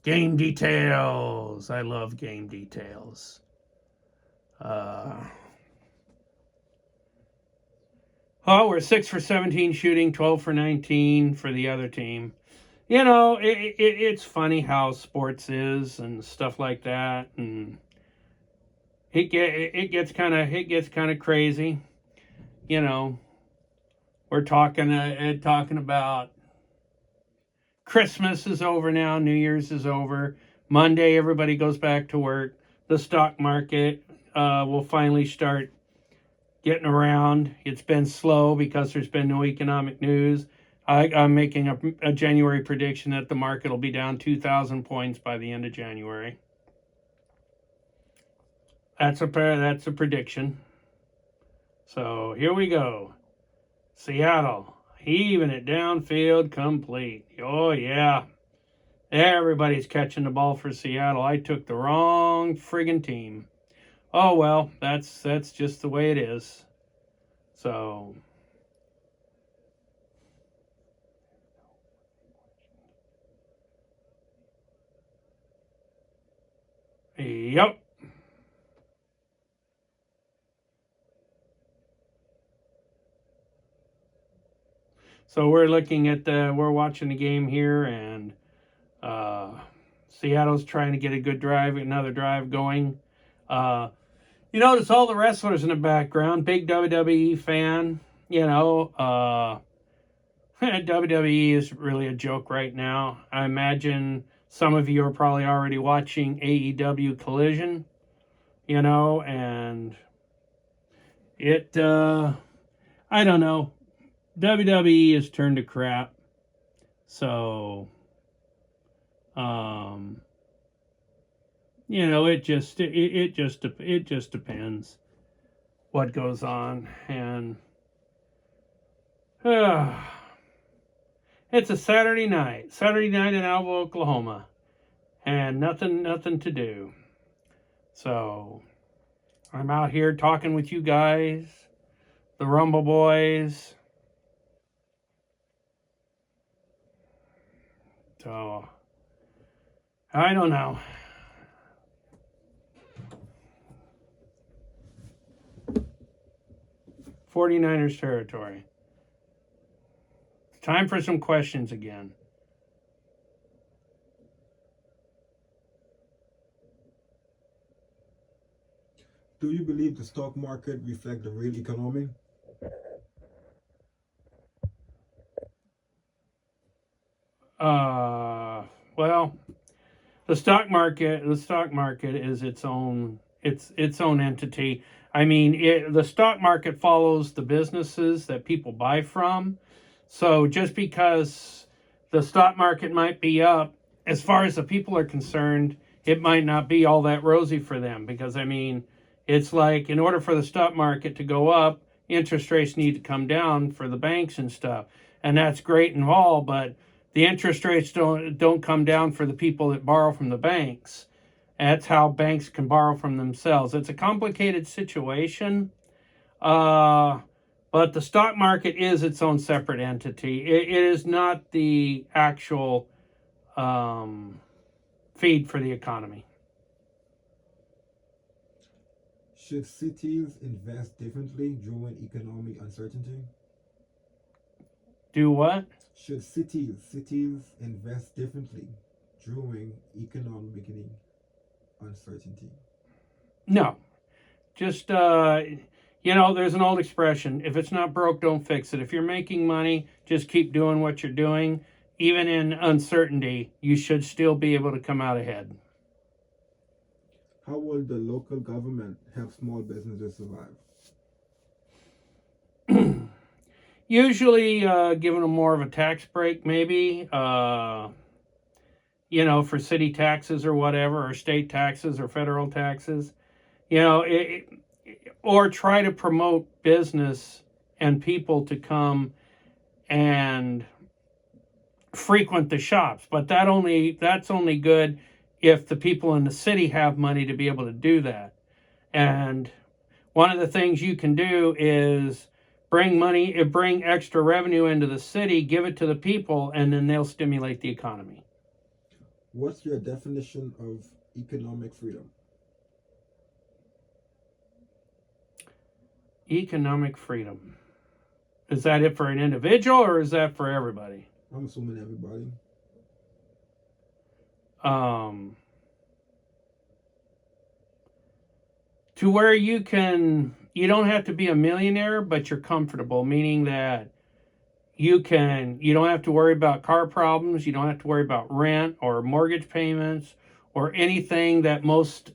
Game details. I love game details. We're 6 for 17 shooting, 12 for 19 for the other team. You know, it's funny how sports is and stuff like that, and it gets kind of crazy. You know, we're talking about Christmas is over now, New Year's is over. Monday, everybody goes back to work. The stock market will finally start getting around. It's been slow because there's been no economic news. I'm making a January prediction that the market will be down 2,000 points by the end of January. That's a prediction. So here we go. Seattle, heaving it downfield complete. Oh, yeah. Everybody's catching the ball for Seattle. I took the wrong friggin' team. Oh, well, that's just the way it is. So, yep. So we're watching the game here, and Seattle's trying to get another drive going. You notice all the wrestlers in the background. Big WWE fan. WWE is really a joke right now. I imagine some of you are probably already watching AEW Collision, and I don't know. WWE has turned to crap. So, it just depends what goes on, and it's a Saturday night in Alva, Oklahoma, and nothing to do. So I'm out here talking with you guys, the Rumble Boys. So I don't know. '49ers territory. Time for some questions again. Do you believe the stock market reflects the real economy? Well, the stock market is its own entity. I mean, the stock market follows the businesses that people buy from. So just because the stock market might be up, as far as the people are concerned, it might not be all that rosy for them, because I mean, it's like, in order for the stock market to go up, interest rates need to come down for the banks and stuff. And that's great and all, but the interest rates don't come down for the people that borrow from the banks. That's how banks can borrow from themselves. It's a complicated situation, but the stock market is its own separate entity. It is not the actual feed for the economy. Should cities invest differently during economic uncertainty? Do what? Should cities invest differently during economic uncertainty? No. Just, there's an old expression: if it's not broke, don't fix it. If you're making money, just keep doing what you're doing. Even in uncertainty, you should still be able to come out ahead. How will the local government help small businesses survive? Usually giving them more of a tax break, maybe, for city taxes or whatever, or state taxes or federal taxes, or try to promote business and people to come and frequent the shops. But that's only good if the people in the city have money to be able to do that. And one of the things you can do is bring extra revenue into the city, give it to the people, and then they'll stimulate the economy. What's your definition of economic freedom? Economic freedom. Is that it for an individual, or is that for everybody? I'm assuming everybody. To where you don't have to be a millionaire, but you're comfortable, meaning that you don't have to worry about car problems, you don't have to worry about rent or mortgage payments or anything that most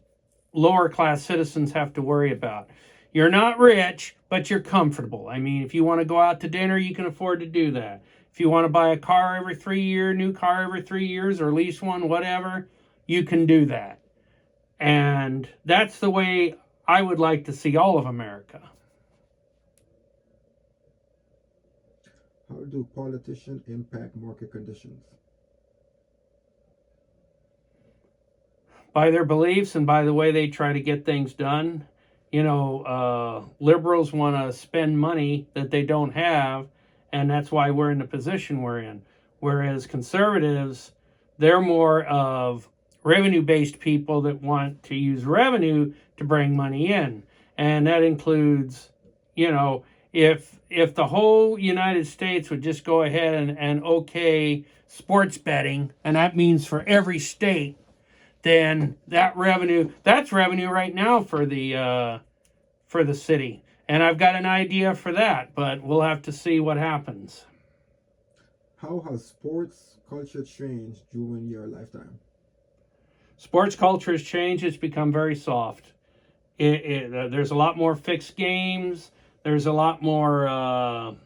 lower class citizens have to worry about. You're not rich, but you're comfortable. I mean, if you want to go out to dinner, you can afford to do that. If you want to buy a car new car every 3 years, or lease one, whatever, you can do that. And that's the way I would like to see all of America. How do politicians impact market conditions? By their beliefs and by the way they try to get things done. Liberals want to spend money that they don't have, and that's why we're in the position we're in. Whereas conservatives, they're more of revenue-based people that want to use revenue to bring money in. And that includes, if the whole United States would just go ahead and okay sports betting, and that means for every state, then that's revenue right now for the city. And I've got an idea for that, but we'll have to see what happens. How has sports culture changed during your lifetime? Sports culture has changed. It's become very soft. There's a lot more fixed games. There's a lot more.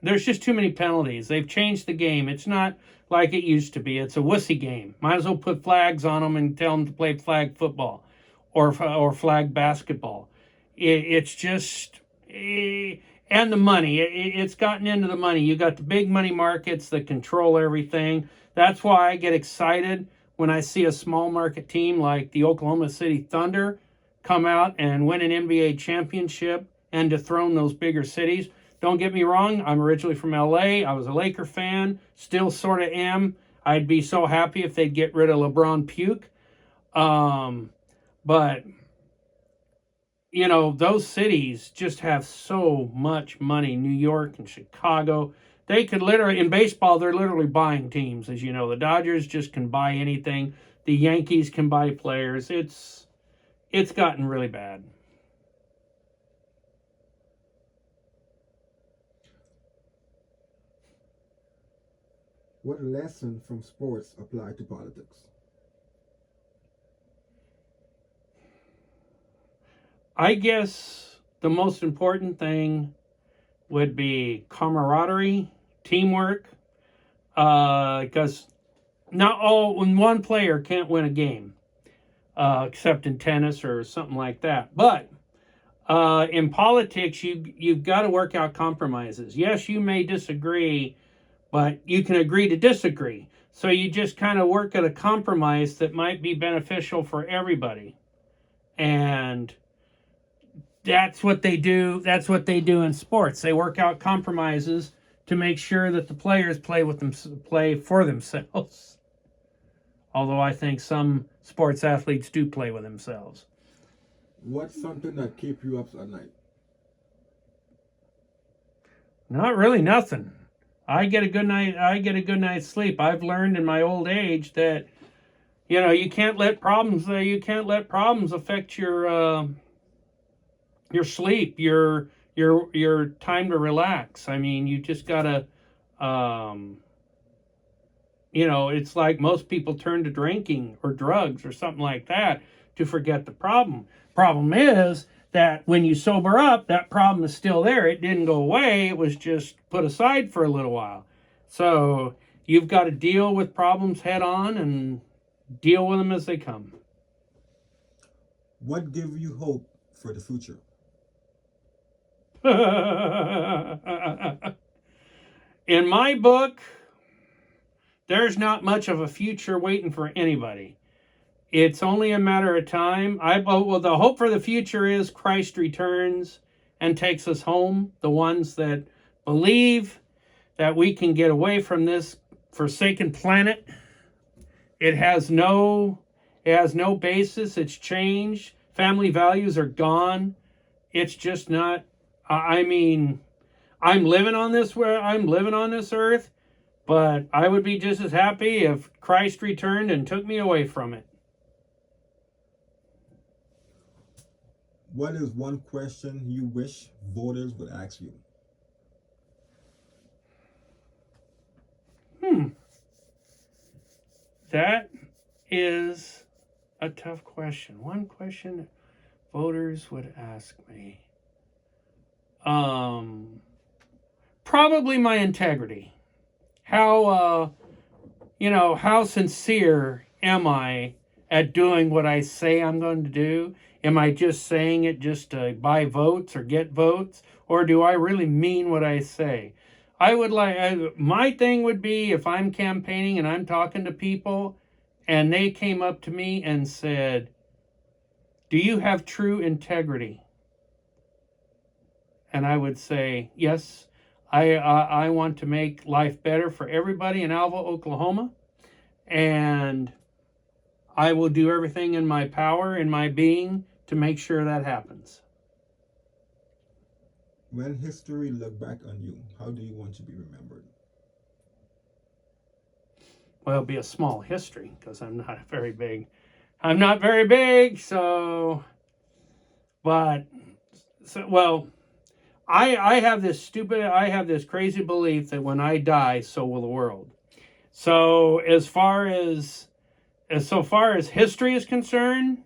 There's just too many penalties. They've changed the game. It's not like it used to be. It's a wussy game. Might as well put flags on them and tell them to play flag football or flag basketball. It's just, and the money. It's gotten into the money. You got the big money markets that control everything. That's why I get excited when I see a small market team like the Oklahoma City Thunder come out and win an NBA championship and dethrone those bigger cities. Don't get me wrong, I'm originally from LA. I was a Laker fan, still sort of am. I'd be so happy if they'd get rid of LeBron Puke. But, those cities just have so much money. New York and Chicago. They could literally, in baseball, they're literally buying teams. As you know, the Dodgers just can buy anything. The Yankees can buy players. It's gotten really bad. What lesson from sports apply to politics? I guess the most important thing would be camaraderie, teamwork, because not when one player can't win a game, except in tennis or something like that. But in politics, you've got to work out compromises. Yes, you may disagree, but you can agree to disagree. So you just kind of work at a compromise that might be beneficial for everybody. And that's what they do. That's what they do in sports. They work out compromises to make sure that the players play for themselves. Although I think some sports athletes do play with themselves. What's something that keeps you up at night? Not really nothing. I get a good night's sleep. I've learned in my old age that you can't let problems affect your sleep, your time to relax. I mean, you just gotta it's like most people turn to drinking or drugs or something like that to forget the problem. Problem is that when you sober up, that problem is still there. It didn't go away. It was just put aside for a little while. So you've got to deal with problems head on and deal with them as they come. What gives you hope for the future? In my book, there's not much of a future waiting for anybody. It's only a matter of time. The hope for the future is Christ returns and takes us home. The ones that believe that we can get away from this forsaken planet. It has no basis. It's changed. Family values are gone. It's just not. I'm living on this earth, but I would be just as happy if Christ returned and took me away from it. What is one question you wish voters would ask you? That is a tough question. One question voters would ask me. Probably my integrity. How sincere am I at doing what I say I'm going to do? Am I just saying it just to buy votes or get votes? Or do I really mean what I say? my thing would be if I'm campaigning and I'm talking to people and they came up to me and said, "Do you have true integrity?" And I would say, "Yes, I want to make life better for everybody in Alva, Oklahoma, and I will do everything in my power, in my being, to make sure that happens." When history look back on you, how do you want to be remembered? Well, it'll be a small history because I'm not very big. I'm not very big, so. But well, I have this crazy belief that when I die, so will the world. So so far as history is concerned,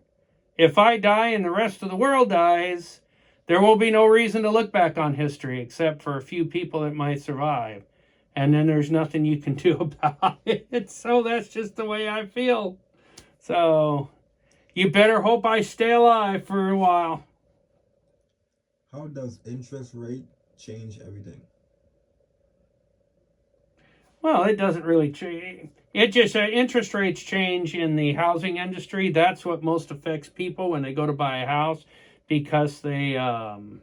if I die and the rest of the world dies, there will be no reason to look back on history except for a few people that might survive. And then there's nothing you can do about it. So that's just the way I feel. So you better hope I stay alive for a while. How does interest rate change everything? Well, it doesn't really change. It just interest rates change in the housing industry. That's what most affects people when they go to buy a house, because when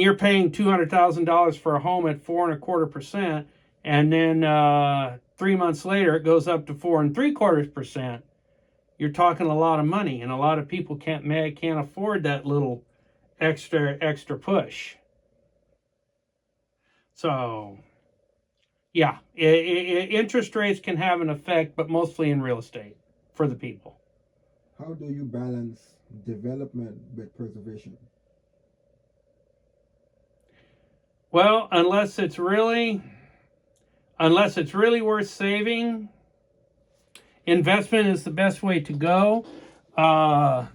you're paying $200,000 for a home at 4.25%, and then 3 months later it goes up to 4.75%, you're talking a lot of money, and a lot of people can't afford that little extra push. So, yeah, interest rates can have an effect, but mostly in real estate for the people. How do you balance development with preservation? Well, unless it's really worth saving, investment is the best way to go.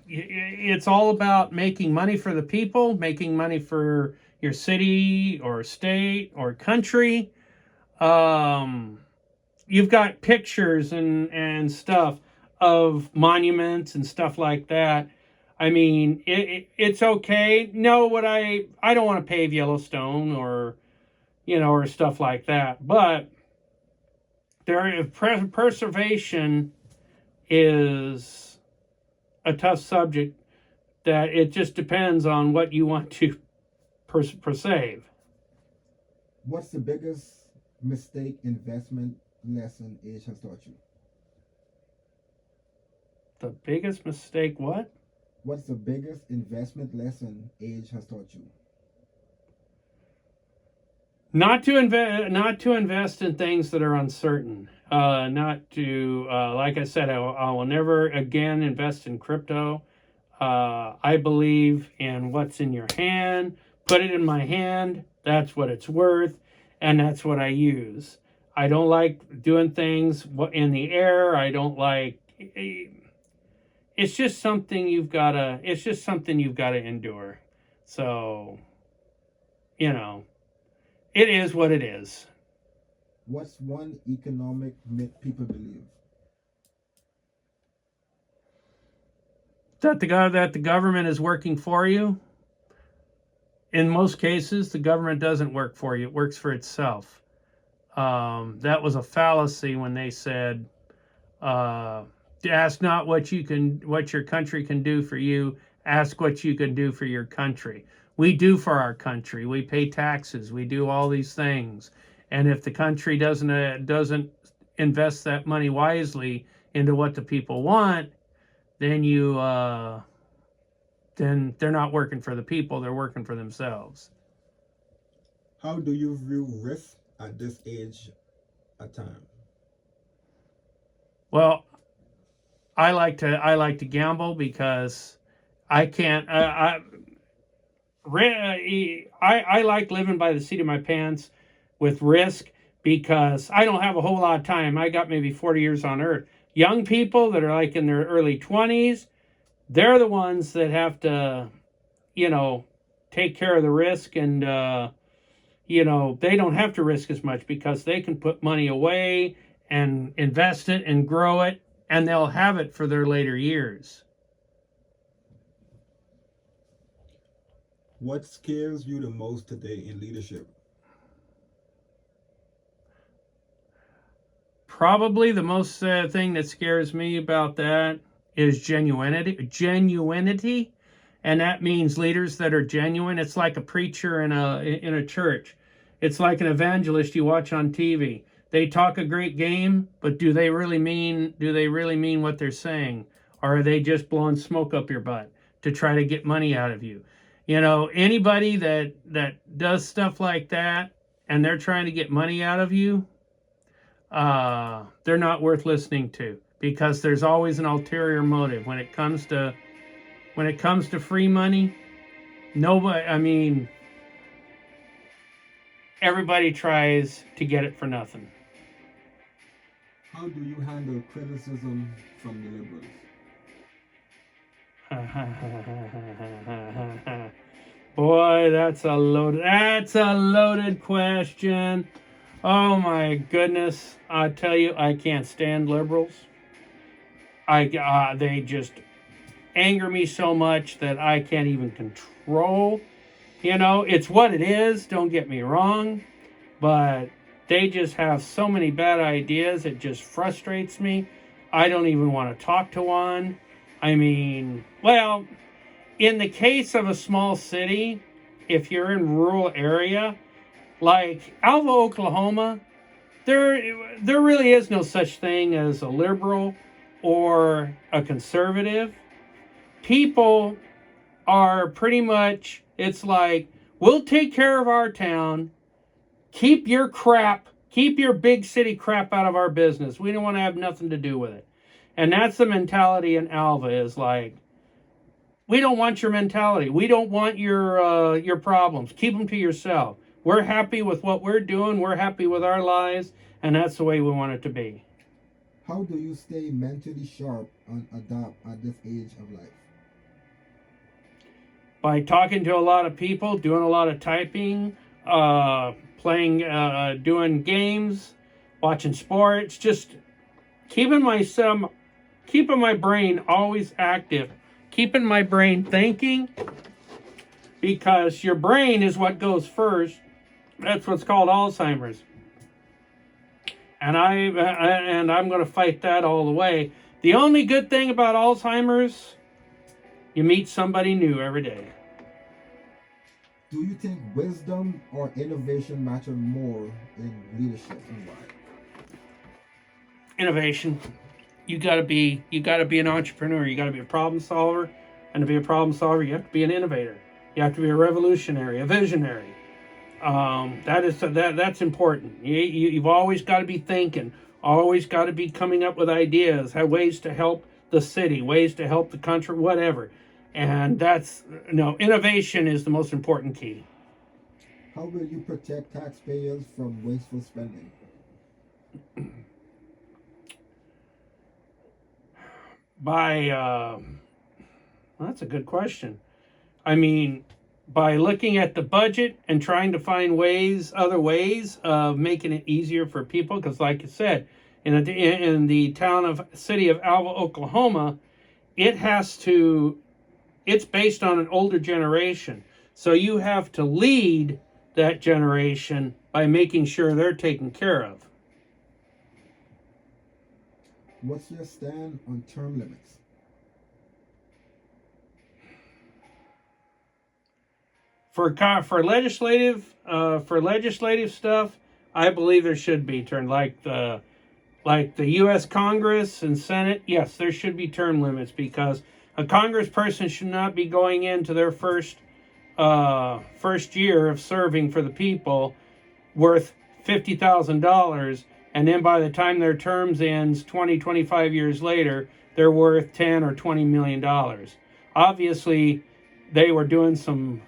It's all about making money for the people, making money for your city or state or country. You've got pictures and stuff of monuments and stuff like that. I mean, it's okay. No, I don't want to pave Yellowstone or stuff like that. But preservation is a tough subject. That it just depends on what you want to preserve. What's the biggest mistake investment lesson age has taught you? The biggest mistake, what? What's the biggest investment lesson age has taught you? Not to invest in things that are uncertain. Not to, like I said, I will never again invest in crypto. I believe in what's in your hand. Put it in my hand. That's what it's worth, and that's what I use. I don't like doing things in the air. I don't like. It's just something you've gotta. It's just something you've gotta endure. So, it is what it is. What's one economic myth people believe? That the government is working for you. In most cases, the government doesn't work for you. It works for itself. That was a fallacy when they said, "Ask not what your country can do for you. Ask what you can do for your country." We do for our country. We pay taxes. We do all these things, and if the country doesn't invest that money wisely into what the people want, then then they're not working for the people. They're working for themselves. How do you view risk at this age of time? Well, I like to gamble because I can't. I like living by the seat of my pants with risk because I don't have a whole lot of time. I got maybe 40 years on Earth. Young people that are like in their early 20s, they're the ones that have to, take care of the risk, and they don't have to risk as much because they can put money away and invest it and grow it, and they'll have it for their later years. What scares you the most today in leadership? Probably the most thing that scares me about that is genuinity, and that means leaders that are genuine. It's like a preacher in a church. It's like an evangelist you watch on TV. They talk a great game, but do they really mean what they're saying, or are they just blowing smoke up your butt to try to get money out of you? You know, anybody that does stuff like that and they're trying to get money out of you, they're not worth listening to, because there's always an ulterior motive when it comes to free money. Nobody, I mean, everybody tries to get it for nothing. How do you handle criticism from the liberals? Boy, that's a loaded question. Oh my goodness! I tell you, I can't stand liberals. They just anger me so much that I can't even control. You know, it's what it is, don't get me wrong, but they just have so many bad ideas, it just frustrates me. I don't even want to talk to one. I mean, well, in the case of a small city, if you're in a rural area, like Alva, Oklahoma, there really is no such thing as a liberal or a conservative. People are pretty much, it's like, we'll take care of our town. Keep your big city crap out of our business. We don't want to have nothing to do with it. And that's the mentality in Alva, is like, we don't want your mentality. We don't want your problems. Keep them to yourself. We're happy with what we're doing. We're happy with our lives, and that's the way we want it to be. How do you stay mentally sharp and adapt at this age of life? By talking to a lot of people, doing a lot of typing, doing games, watching sports, just keeping keeping my brain always active, keeping my brain thinking, because your brain is what goes first. That's what's called Alzheimer's, and I'm going to fight that all the way. The only good thing about Alzheimer's, you meet somebody new every day. Do you think wisdom or innovation matter more in leadership, and why? Innovation. You got to be an entrepreneur. You got to be a problem solver, and to be a problem solver, you have to be an innovator. You have to be a revolutionary, a visionary. That's important. You've always got to be thinking, always got to be coming up with ideas, have ways to help the city, ways to help the country, whatever. And innovation is the most important key. How will you protect taxpayers from wasteful spending? Well, that's a good question. I mean, by looking at the budget and trying to find other ways of making it easier for people, because like I said, in the city of Alva, Oklahoma, it's based on an older generation. So you have to lead that generation by making sure they're taken care of. What's your stand on term limits? For legislative stuff, I believe there should be term, like the U.S. Congress and Senate. Yes, there should be term limits, because a congressperson should not be going into their first year of serving for the people worth $50,000, and then by the time their terms ends 25 years later, they're worth 10 or 20 million dollars. Obviously, they were doing some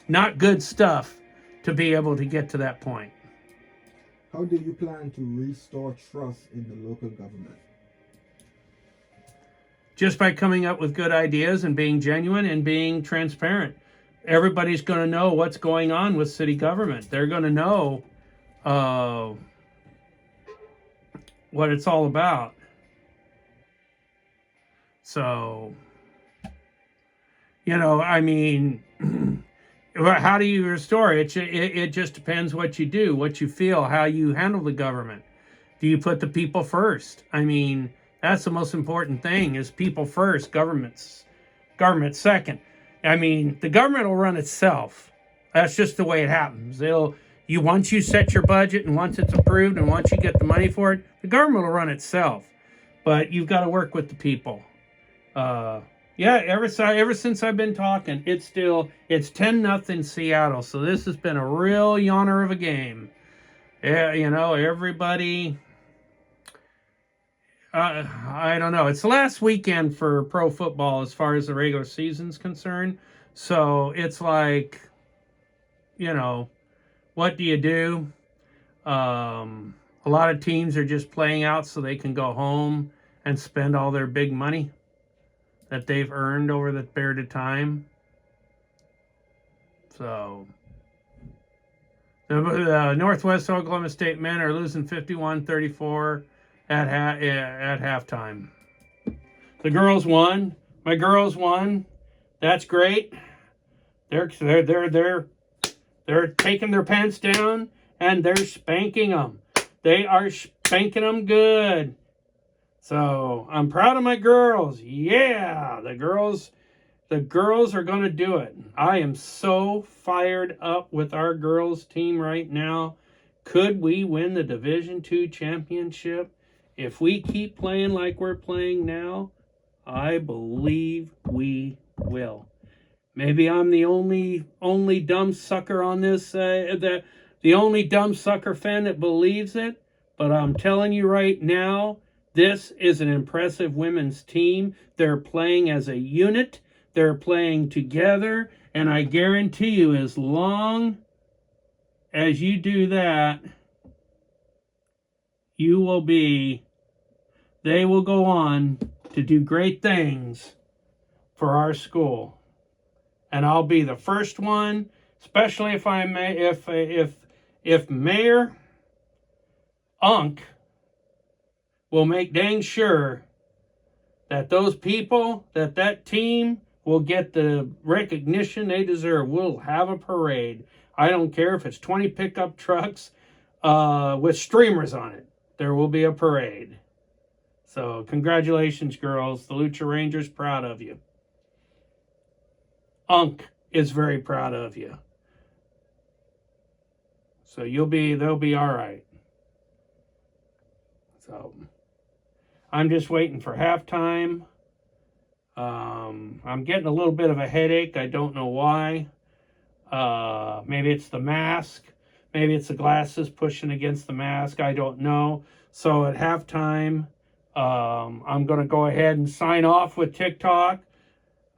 not good stuff to be able to get to that point. How do you plan to restore trust in the local government? Just by coming up with good ideas and being genuine and being transparent. Everybody's going to know what's going on with city government. They're going to know what it's all about. So, I mean, How do you restore it? It just depends what you do, what you feel, how you handle the government. Do you put the people first? I mean, that's the most important thing: is people first, government second. I mean, the government will run itself. That's just the way it happens. Once you set your budget and once it's approved and once you get the money for it, the government will run itself. But you've got to work with the people. Yeah, ever since I've been talking, it's 10-0 Seattle. So this has been a real yawner of a game. Yeah, everybody. I don't know. It's the last weekend for pro football as far as the regular season's concerned. So it's like, what do you do? A lot of teams are just playing out so they can go home and spend all their big money that they've earned over the period of time. So the Northwest Oklahoma State men are losing 51-34 at halftime. The girls won. My girls won. That's great. They're taking their pants down and they're spanking them. They are spanking them good. So I'm proud of my girls. Yeah, the girls are going to do it. I am so fired up with our girls team right now. Could we win the Division II championship? If we keep playing like we're playing now, I believe we will. Maybe I'm the only dumb sucker on this, the only dumb sucker fan that believes it. But I'm telling you right now, this is an impressive women's team. They're playing as a unit. They're playing together. And I guarantee you, as long as you do that, they will go on to do great things for our school. And I'll be the first one, especially if Mayor Unk will make dang sure that those people, that team will get the recognition they deserve. We'll have a parade. I don't care if it's 20 pickup trucks with streamers on it. There will be a parade. So congratulations, girls. The Lucha Rangers, proud of you. Unk is very proud of you. So they'll be all right. So I'm just waiting for halftime. I'm getting a little bit of a headache. I don't know why. Maybe it's the mask. Maybe it's the glasses pushing against the mask. I don't know. So at halftime, I'm going to go ahead and sign off with TikTok.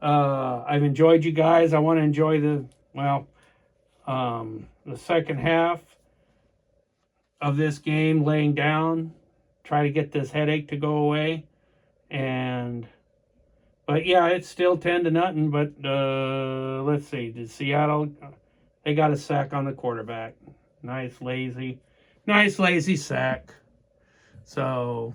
I've enjoyed you guys. I want to enjoy the second half of this game, laying down, try to get this headache to go away. But yeah, it's still 10-0. But let's see. Did Seattle? They got a sack on the quarterback. Nice lazy sack. So,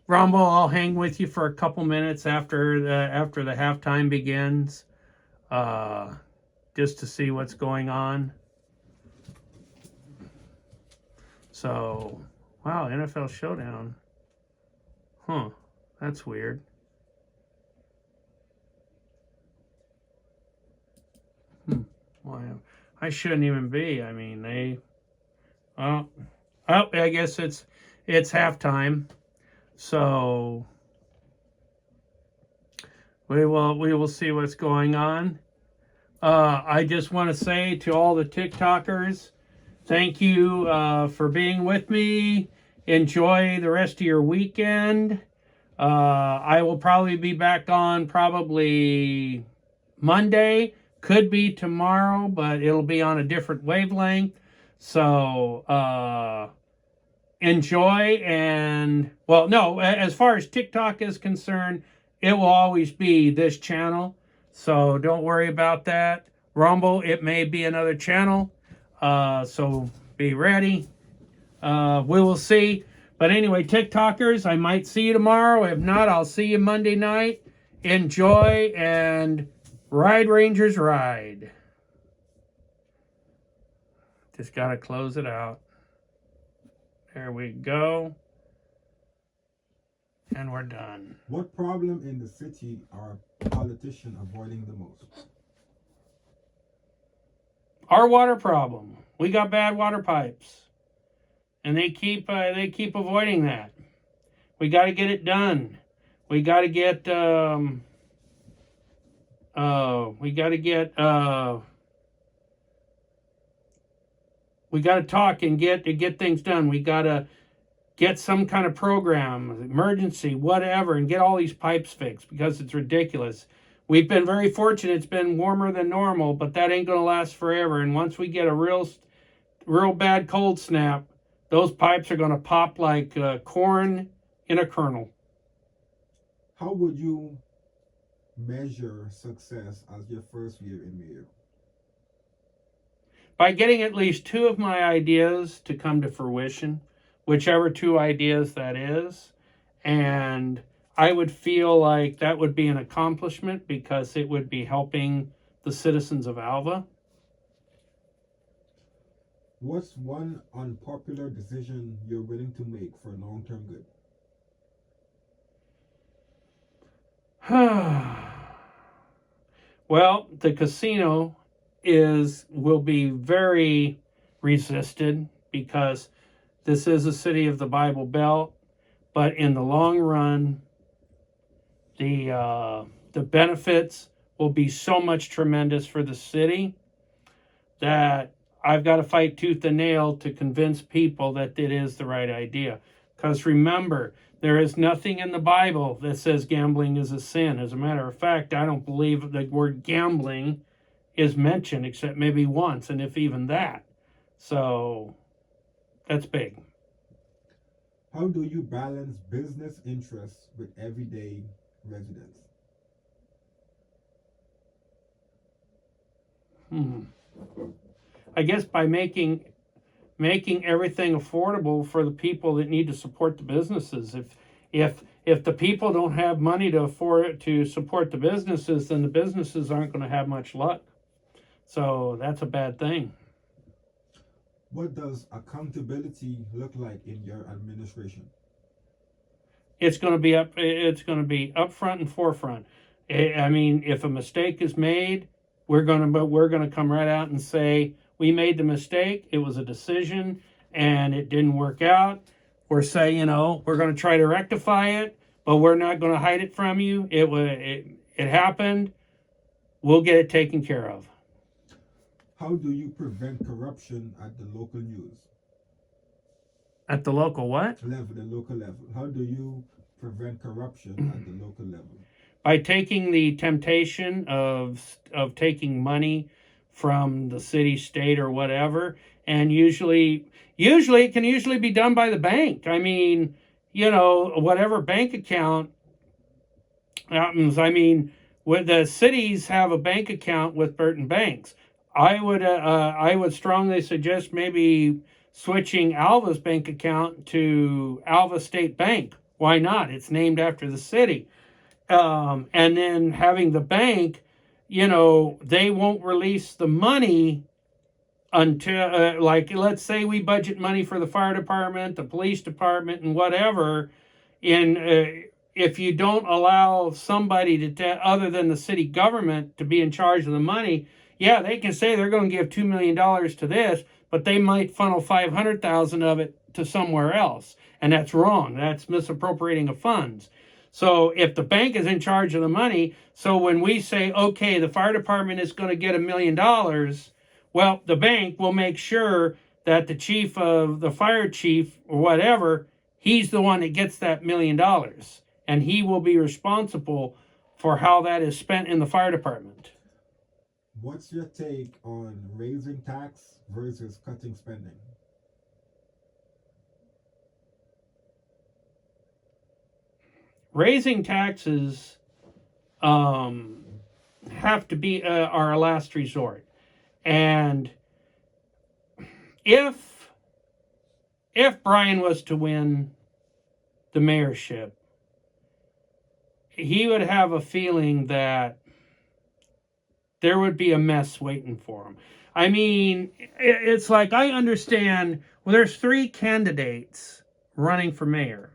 Rumble, I'll hang with you for a couple minutes after the halftime begins, just to see what's going on. So, wow, NFL Showdown. Huh, that's weird. Why? I shouldn't even be. I mean, I guess it's halftime. So we will see what's going on. I just want to say to all the TikTokers, thank you for being with me. Enjoy the rest of your weekend. I will probably be back on probably Monday. Could be tomorrow, but it'll be on a different wavelength. So enjoy. And as far as TikTok is concerned, it will always be this channel. So don't worry about that. Rumble, it may be another channel. So be ready. We will see. But anyway, TikTokers, I might see you tomorrow. If not, I'll see you Monday night. enjoy and ride, Rangers, ride. Just got to close it out. There we go. And we're done. What problem in the city are politicians avoiding the most? Our water problem. We got bad water pipes, and they keep avoiding that. We got to get it done. We got to get we got to talk and get things done. We got to get some kind of program, emergency, whatever, and get all these pipes fixed because it's ridiculous. We've been very fortunate. It's been warmer than normal, but that ain't going to last forever. And once we get a real bad cold snap, those pipes are going to pop like corn in a kernel. How would you measure success as your first year in mayor? By getting at least 2 of my ideas to come to fruition, whichever 2 ideas that is. And I would feel like that would be an accomplishment because it would be helping the citizens of Alva. What's one unpopular decision you're willing to make for long-term good? Well, the casino will be very resisted because this is a city of the Bible Belt, but in the long run, the benefits will be so much tremendous for the city that I've got to fight tooth and nail to convince people that it is the right idea. Because remember, there is nothing in the Bible that says gambling is a sin. As a matter of fact, I don't believe the word gambling is mentioned except maybe once, and if even that. So that's big. How do you balance business interests with everyday residents? I guess by making everything affordable for the people that need to support the businesses. If the people don't have money to afford to support the businesses, then the businesses aren't going to have much luck. So that's a bad thing. What does accountability look like in your administration? It's going to be up front and forefront. I mean, if a mistake is made, we're going to come right out and say we made the mistake. It was a decision and it didn't work out. We're saying, we're going to try to rectify it, but we're not going to hide it from you. It happened. We'll get it taken care of. How do you prevent corruption at the local news? At the local what? Level, the local level. How do you prevent corruption at the local level? By taking the temptation of taking money from the city, state, or whatever, and usually it can be done by the bank. I mean, whatever bank account happens. I mean, when the cities have a bank account with certain banks, I would strongly suggest maybe switching Alva's bank account to Alva State Bank. Why not? It's named after the city. And then having the bank, they won't release the money until, let's say we budget money for the fire department, the police department, and whatever. If you don't allow somebody other than the city government to be in charge of the money, yeah, they can say they're going to give $2 million to this, but they might funnel $500,000 of it to somewhere else. And that's wrong. That's misappropriating of funds. So if the bank is in charge of the money, so when we say, okay, the fire department is going to get $1 million, well, the bank will make sure that the chief of the fire chief or whatever, he's the one that gets that $1 million. And he will be responsible for how that is spent in the fire department. What's your take on raising tax versus cutting spending? Raising taxes have to be our last resort. And if Brian was to win the mayorship, he would have a feeling that there would be a mess waiting for him. I mean, it's like I understand. Well, there's three candidates running for mayor.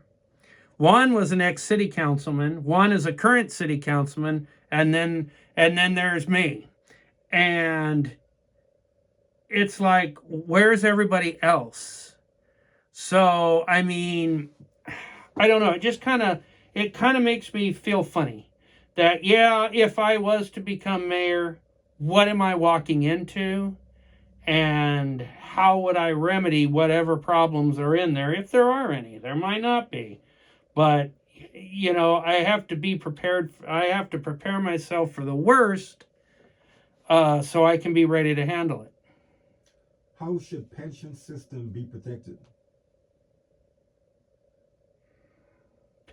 One was an ex-city councilman. One is a current city councilman, and then there's me. And it's like, where's everybody else? So I mean, I don't know. It kind of makes me feel funny that yeah, if I was to become mayor, what am I walking into? And how would I remedy whatever problems are in there, if there are any? There might not be, but I have to be prepared. I have to prepare myself for the worst, so I can be ready to handle it. How should pension system be protected?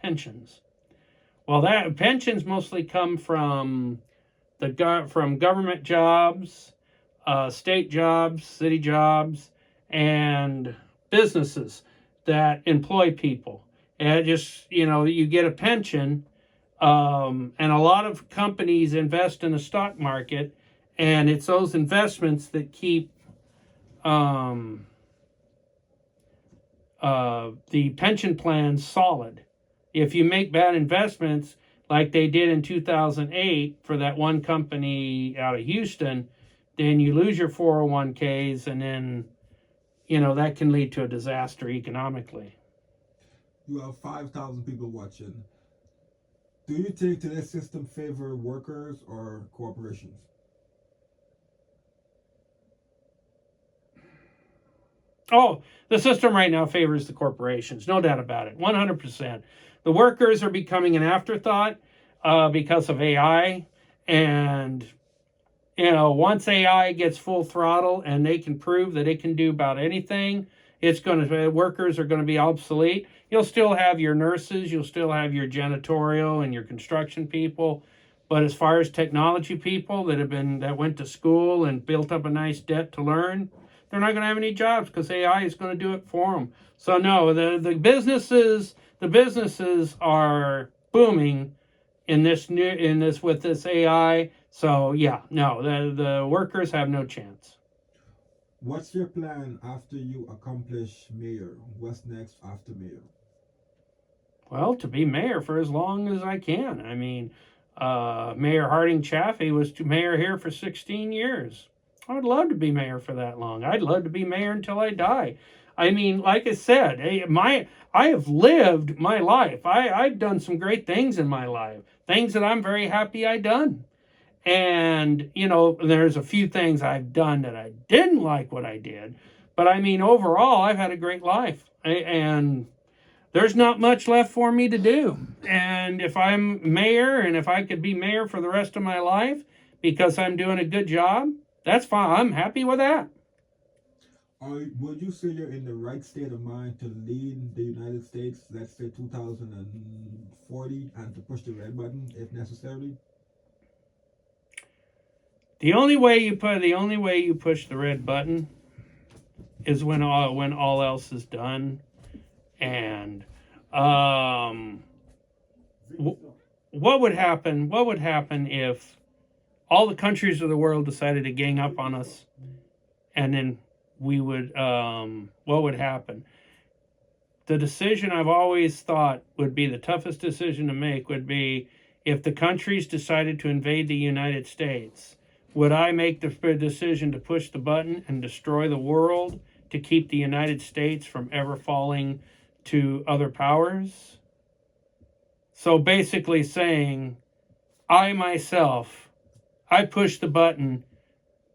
Pensions. Well, that pensions mostly come from from government jobs, state jobs, city jobs, and businesses that employ people. And you get a pension, and a lot of companies invest in the stock market, and it's those investments that keep the pension plans solid. If you make bad investments, like they did in 2008 for that one company out of Houston, then you lose your 401ks, and then that can lead to a disaster economically. You have 5,000 people watching. Do you think today's system favor workers or corporations? Oh, the system right now favors the corporations, no doubt about it, 100%. The workers are becoming an afterthought because of AI, and once AI gets full throttle and they can prove that it can do about anything, workers are going to be obsolete. You'll still have your nurses, you'll still have your janitorial and your construction people, but as far as technology people that went to school and built up a nice debt to learn, they're not going to have any jobs because AI is going to do it for them. So no, the businesses are booming in this with this AI. So yeah, no, the workers have no chance. What's your plan after you accomplish mayor? What's next after mayor? Well, to be mayor for as long as I can. I mean, Mayor Harding Chaffee was mayor here for 16 years. I would love to be mayor for that long. I'd love to be mayor until I die. I mean, like I said, I have lived my life. I've done some great things in my life, things that I'm very happy I done. And, there's a few things I've done that I didn't like what I did. But I mean, overall, I've had a great life. And there's not much left for me to do. And if I'm mayor, and if I could be mayor for the rest of my life because I'm doing a good job, that's fine. I'm happy with that. Would you say you're in the right state of mind to lead the United States, let's say 2040, and to push the red button if necessary? The only way you push the red button is when all else is done. And what would happen? What would happen if all the countries of the world decided to gang up on us, and then we would? What would happen? The decision I've always thought would be the toughest decision to make would be if the countries decided to invade the United States. Would I make the decision to push the button and destroy the world to keep the United States from ever falling to other powers? So basically saying, I push the button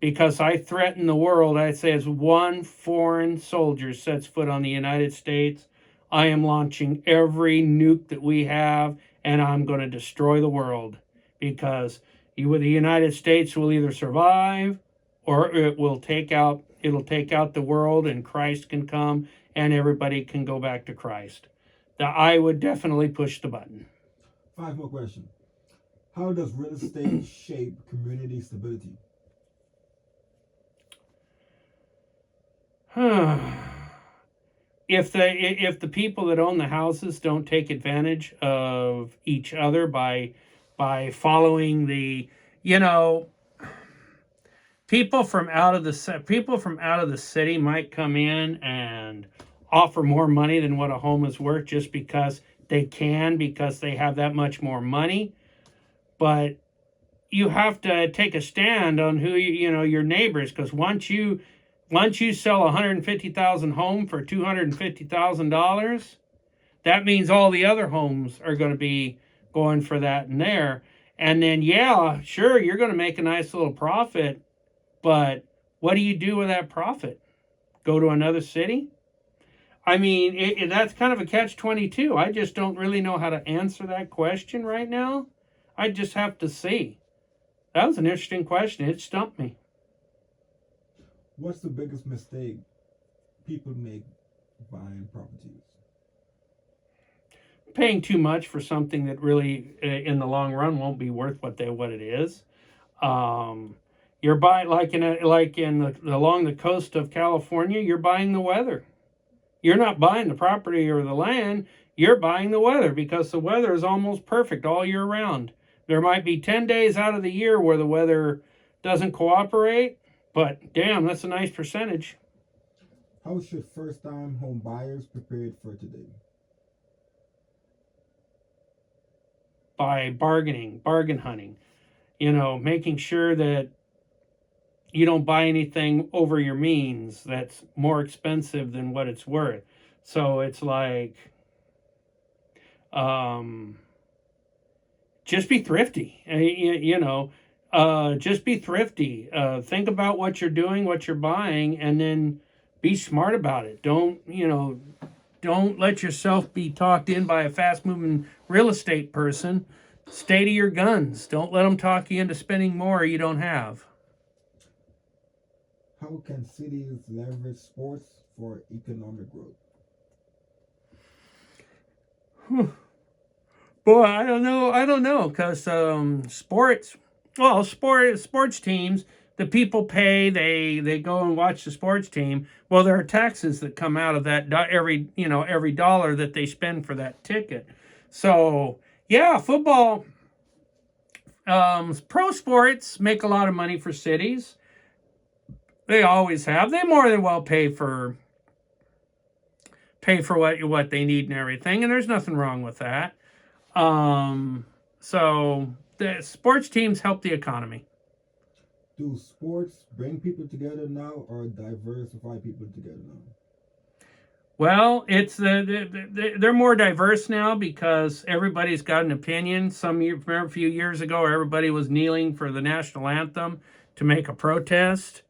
because I threaten the world. I say, as one foreign soldier sets foot on the United States, I am launching every nuke that we have, and I'm going to destroy the world, because the United States will either survive or it'll take out the world, and Christ can come and everybody can go back to Christ. I would definitely push the button. 5 more questions. How does real estate shape community stability? if the people that own the houses don't take advantage of each other by following the, you know, people from out of the city might come in and offer more money than what a home is worth just because they can, because they have that much more money. But you have to take a stand on who your neighbors, because once you sell a 150,000 home for $250,000, that means all the other homes are going to be going for that and there. And then, yeah, sure, you're going to make a nice little profit, but what do you do with that profit? Go to another city? I mean, that's kind of a catch-22. I just don't really know how to answer that question right now. I just have to see. That was an interesting question. It stumped me. What's the biggest mistake people make buying properties? Paying too much for something that really, in the long run, won't be worth what it is. You're buying along the coast of California. You're buying the weather. You're not buying the property or the land. You're buying the weather, because the weather is almost perfect all year round. There might be 10 days out of the year where the weather doesn't cooperate, but damn, that's a nice percentage. How should first-time home buyers prepare for today? By bargain hunting, making sure that you don't buy anything over your means that's more expensive than what it's worth. So it's like, just be thrifty. Just be thrifty. Think about what you're doing, what you're buying, and then be smart about it. Don't let yourself be talked in by a fast-moving real estate person. Stay to your guns. Don't let them talk you into spending more you don't have. How can cities leverage sports for economic growth? Boy, I don't know, because sports teams, the people pay, they go and watch the sports team. Well, there are taxes that come out of that every dollar that they spend for that ticket. So yeah, football, pro sports make a lot of money for cities. They always have. They more than well pay for what they need and everything, and there's nothing wrong with that. So the sports teams help the economy. Do sports bring people together now, or diversify people together now? Well, they're more diverse now because everybody's got an opinion. Remember a few years ago, everybody was kneeling for the national anthem to make a protest.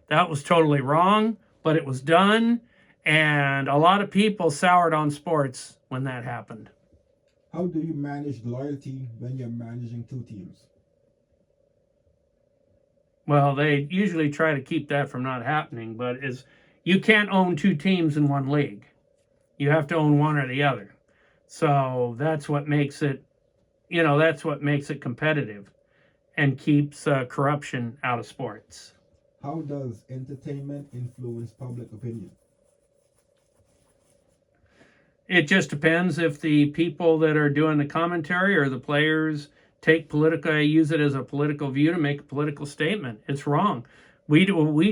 That was totally wrong, but it was done, and a lot of people soured on sports when that happened. How do you manage loyalty when you're managing two teams? Well, they usually try to keep that from not happening, but you can't own two teams in one league. You have to own one or the other. So that's what makes it, competitive and keeps corruption out of sports. How does entertainment influence public opinion? It just depends if the people that are doing the commentary or the players use it as a political view to make a political statement. It's wrong. We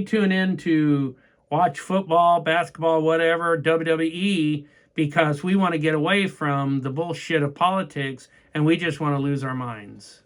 tune in to watch football, basketball, whatever, WWE, because we want to get away from the bullshit of politics, and we just want to lose our minds.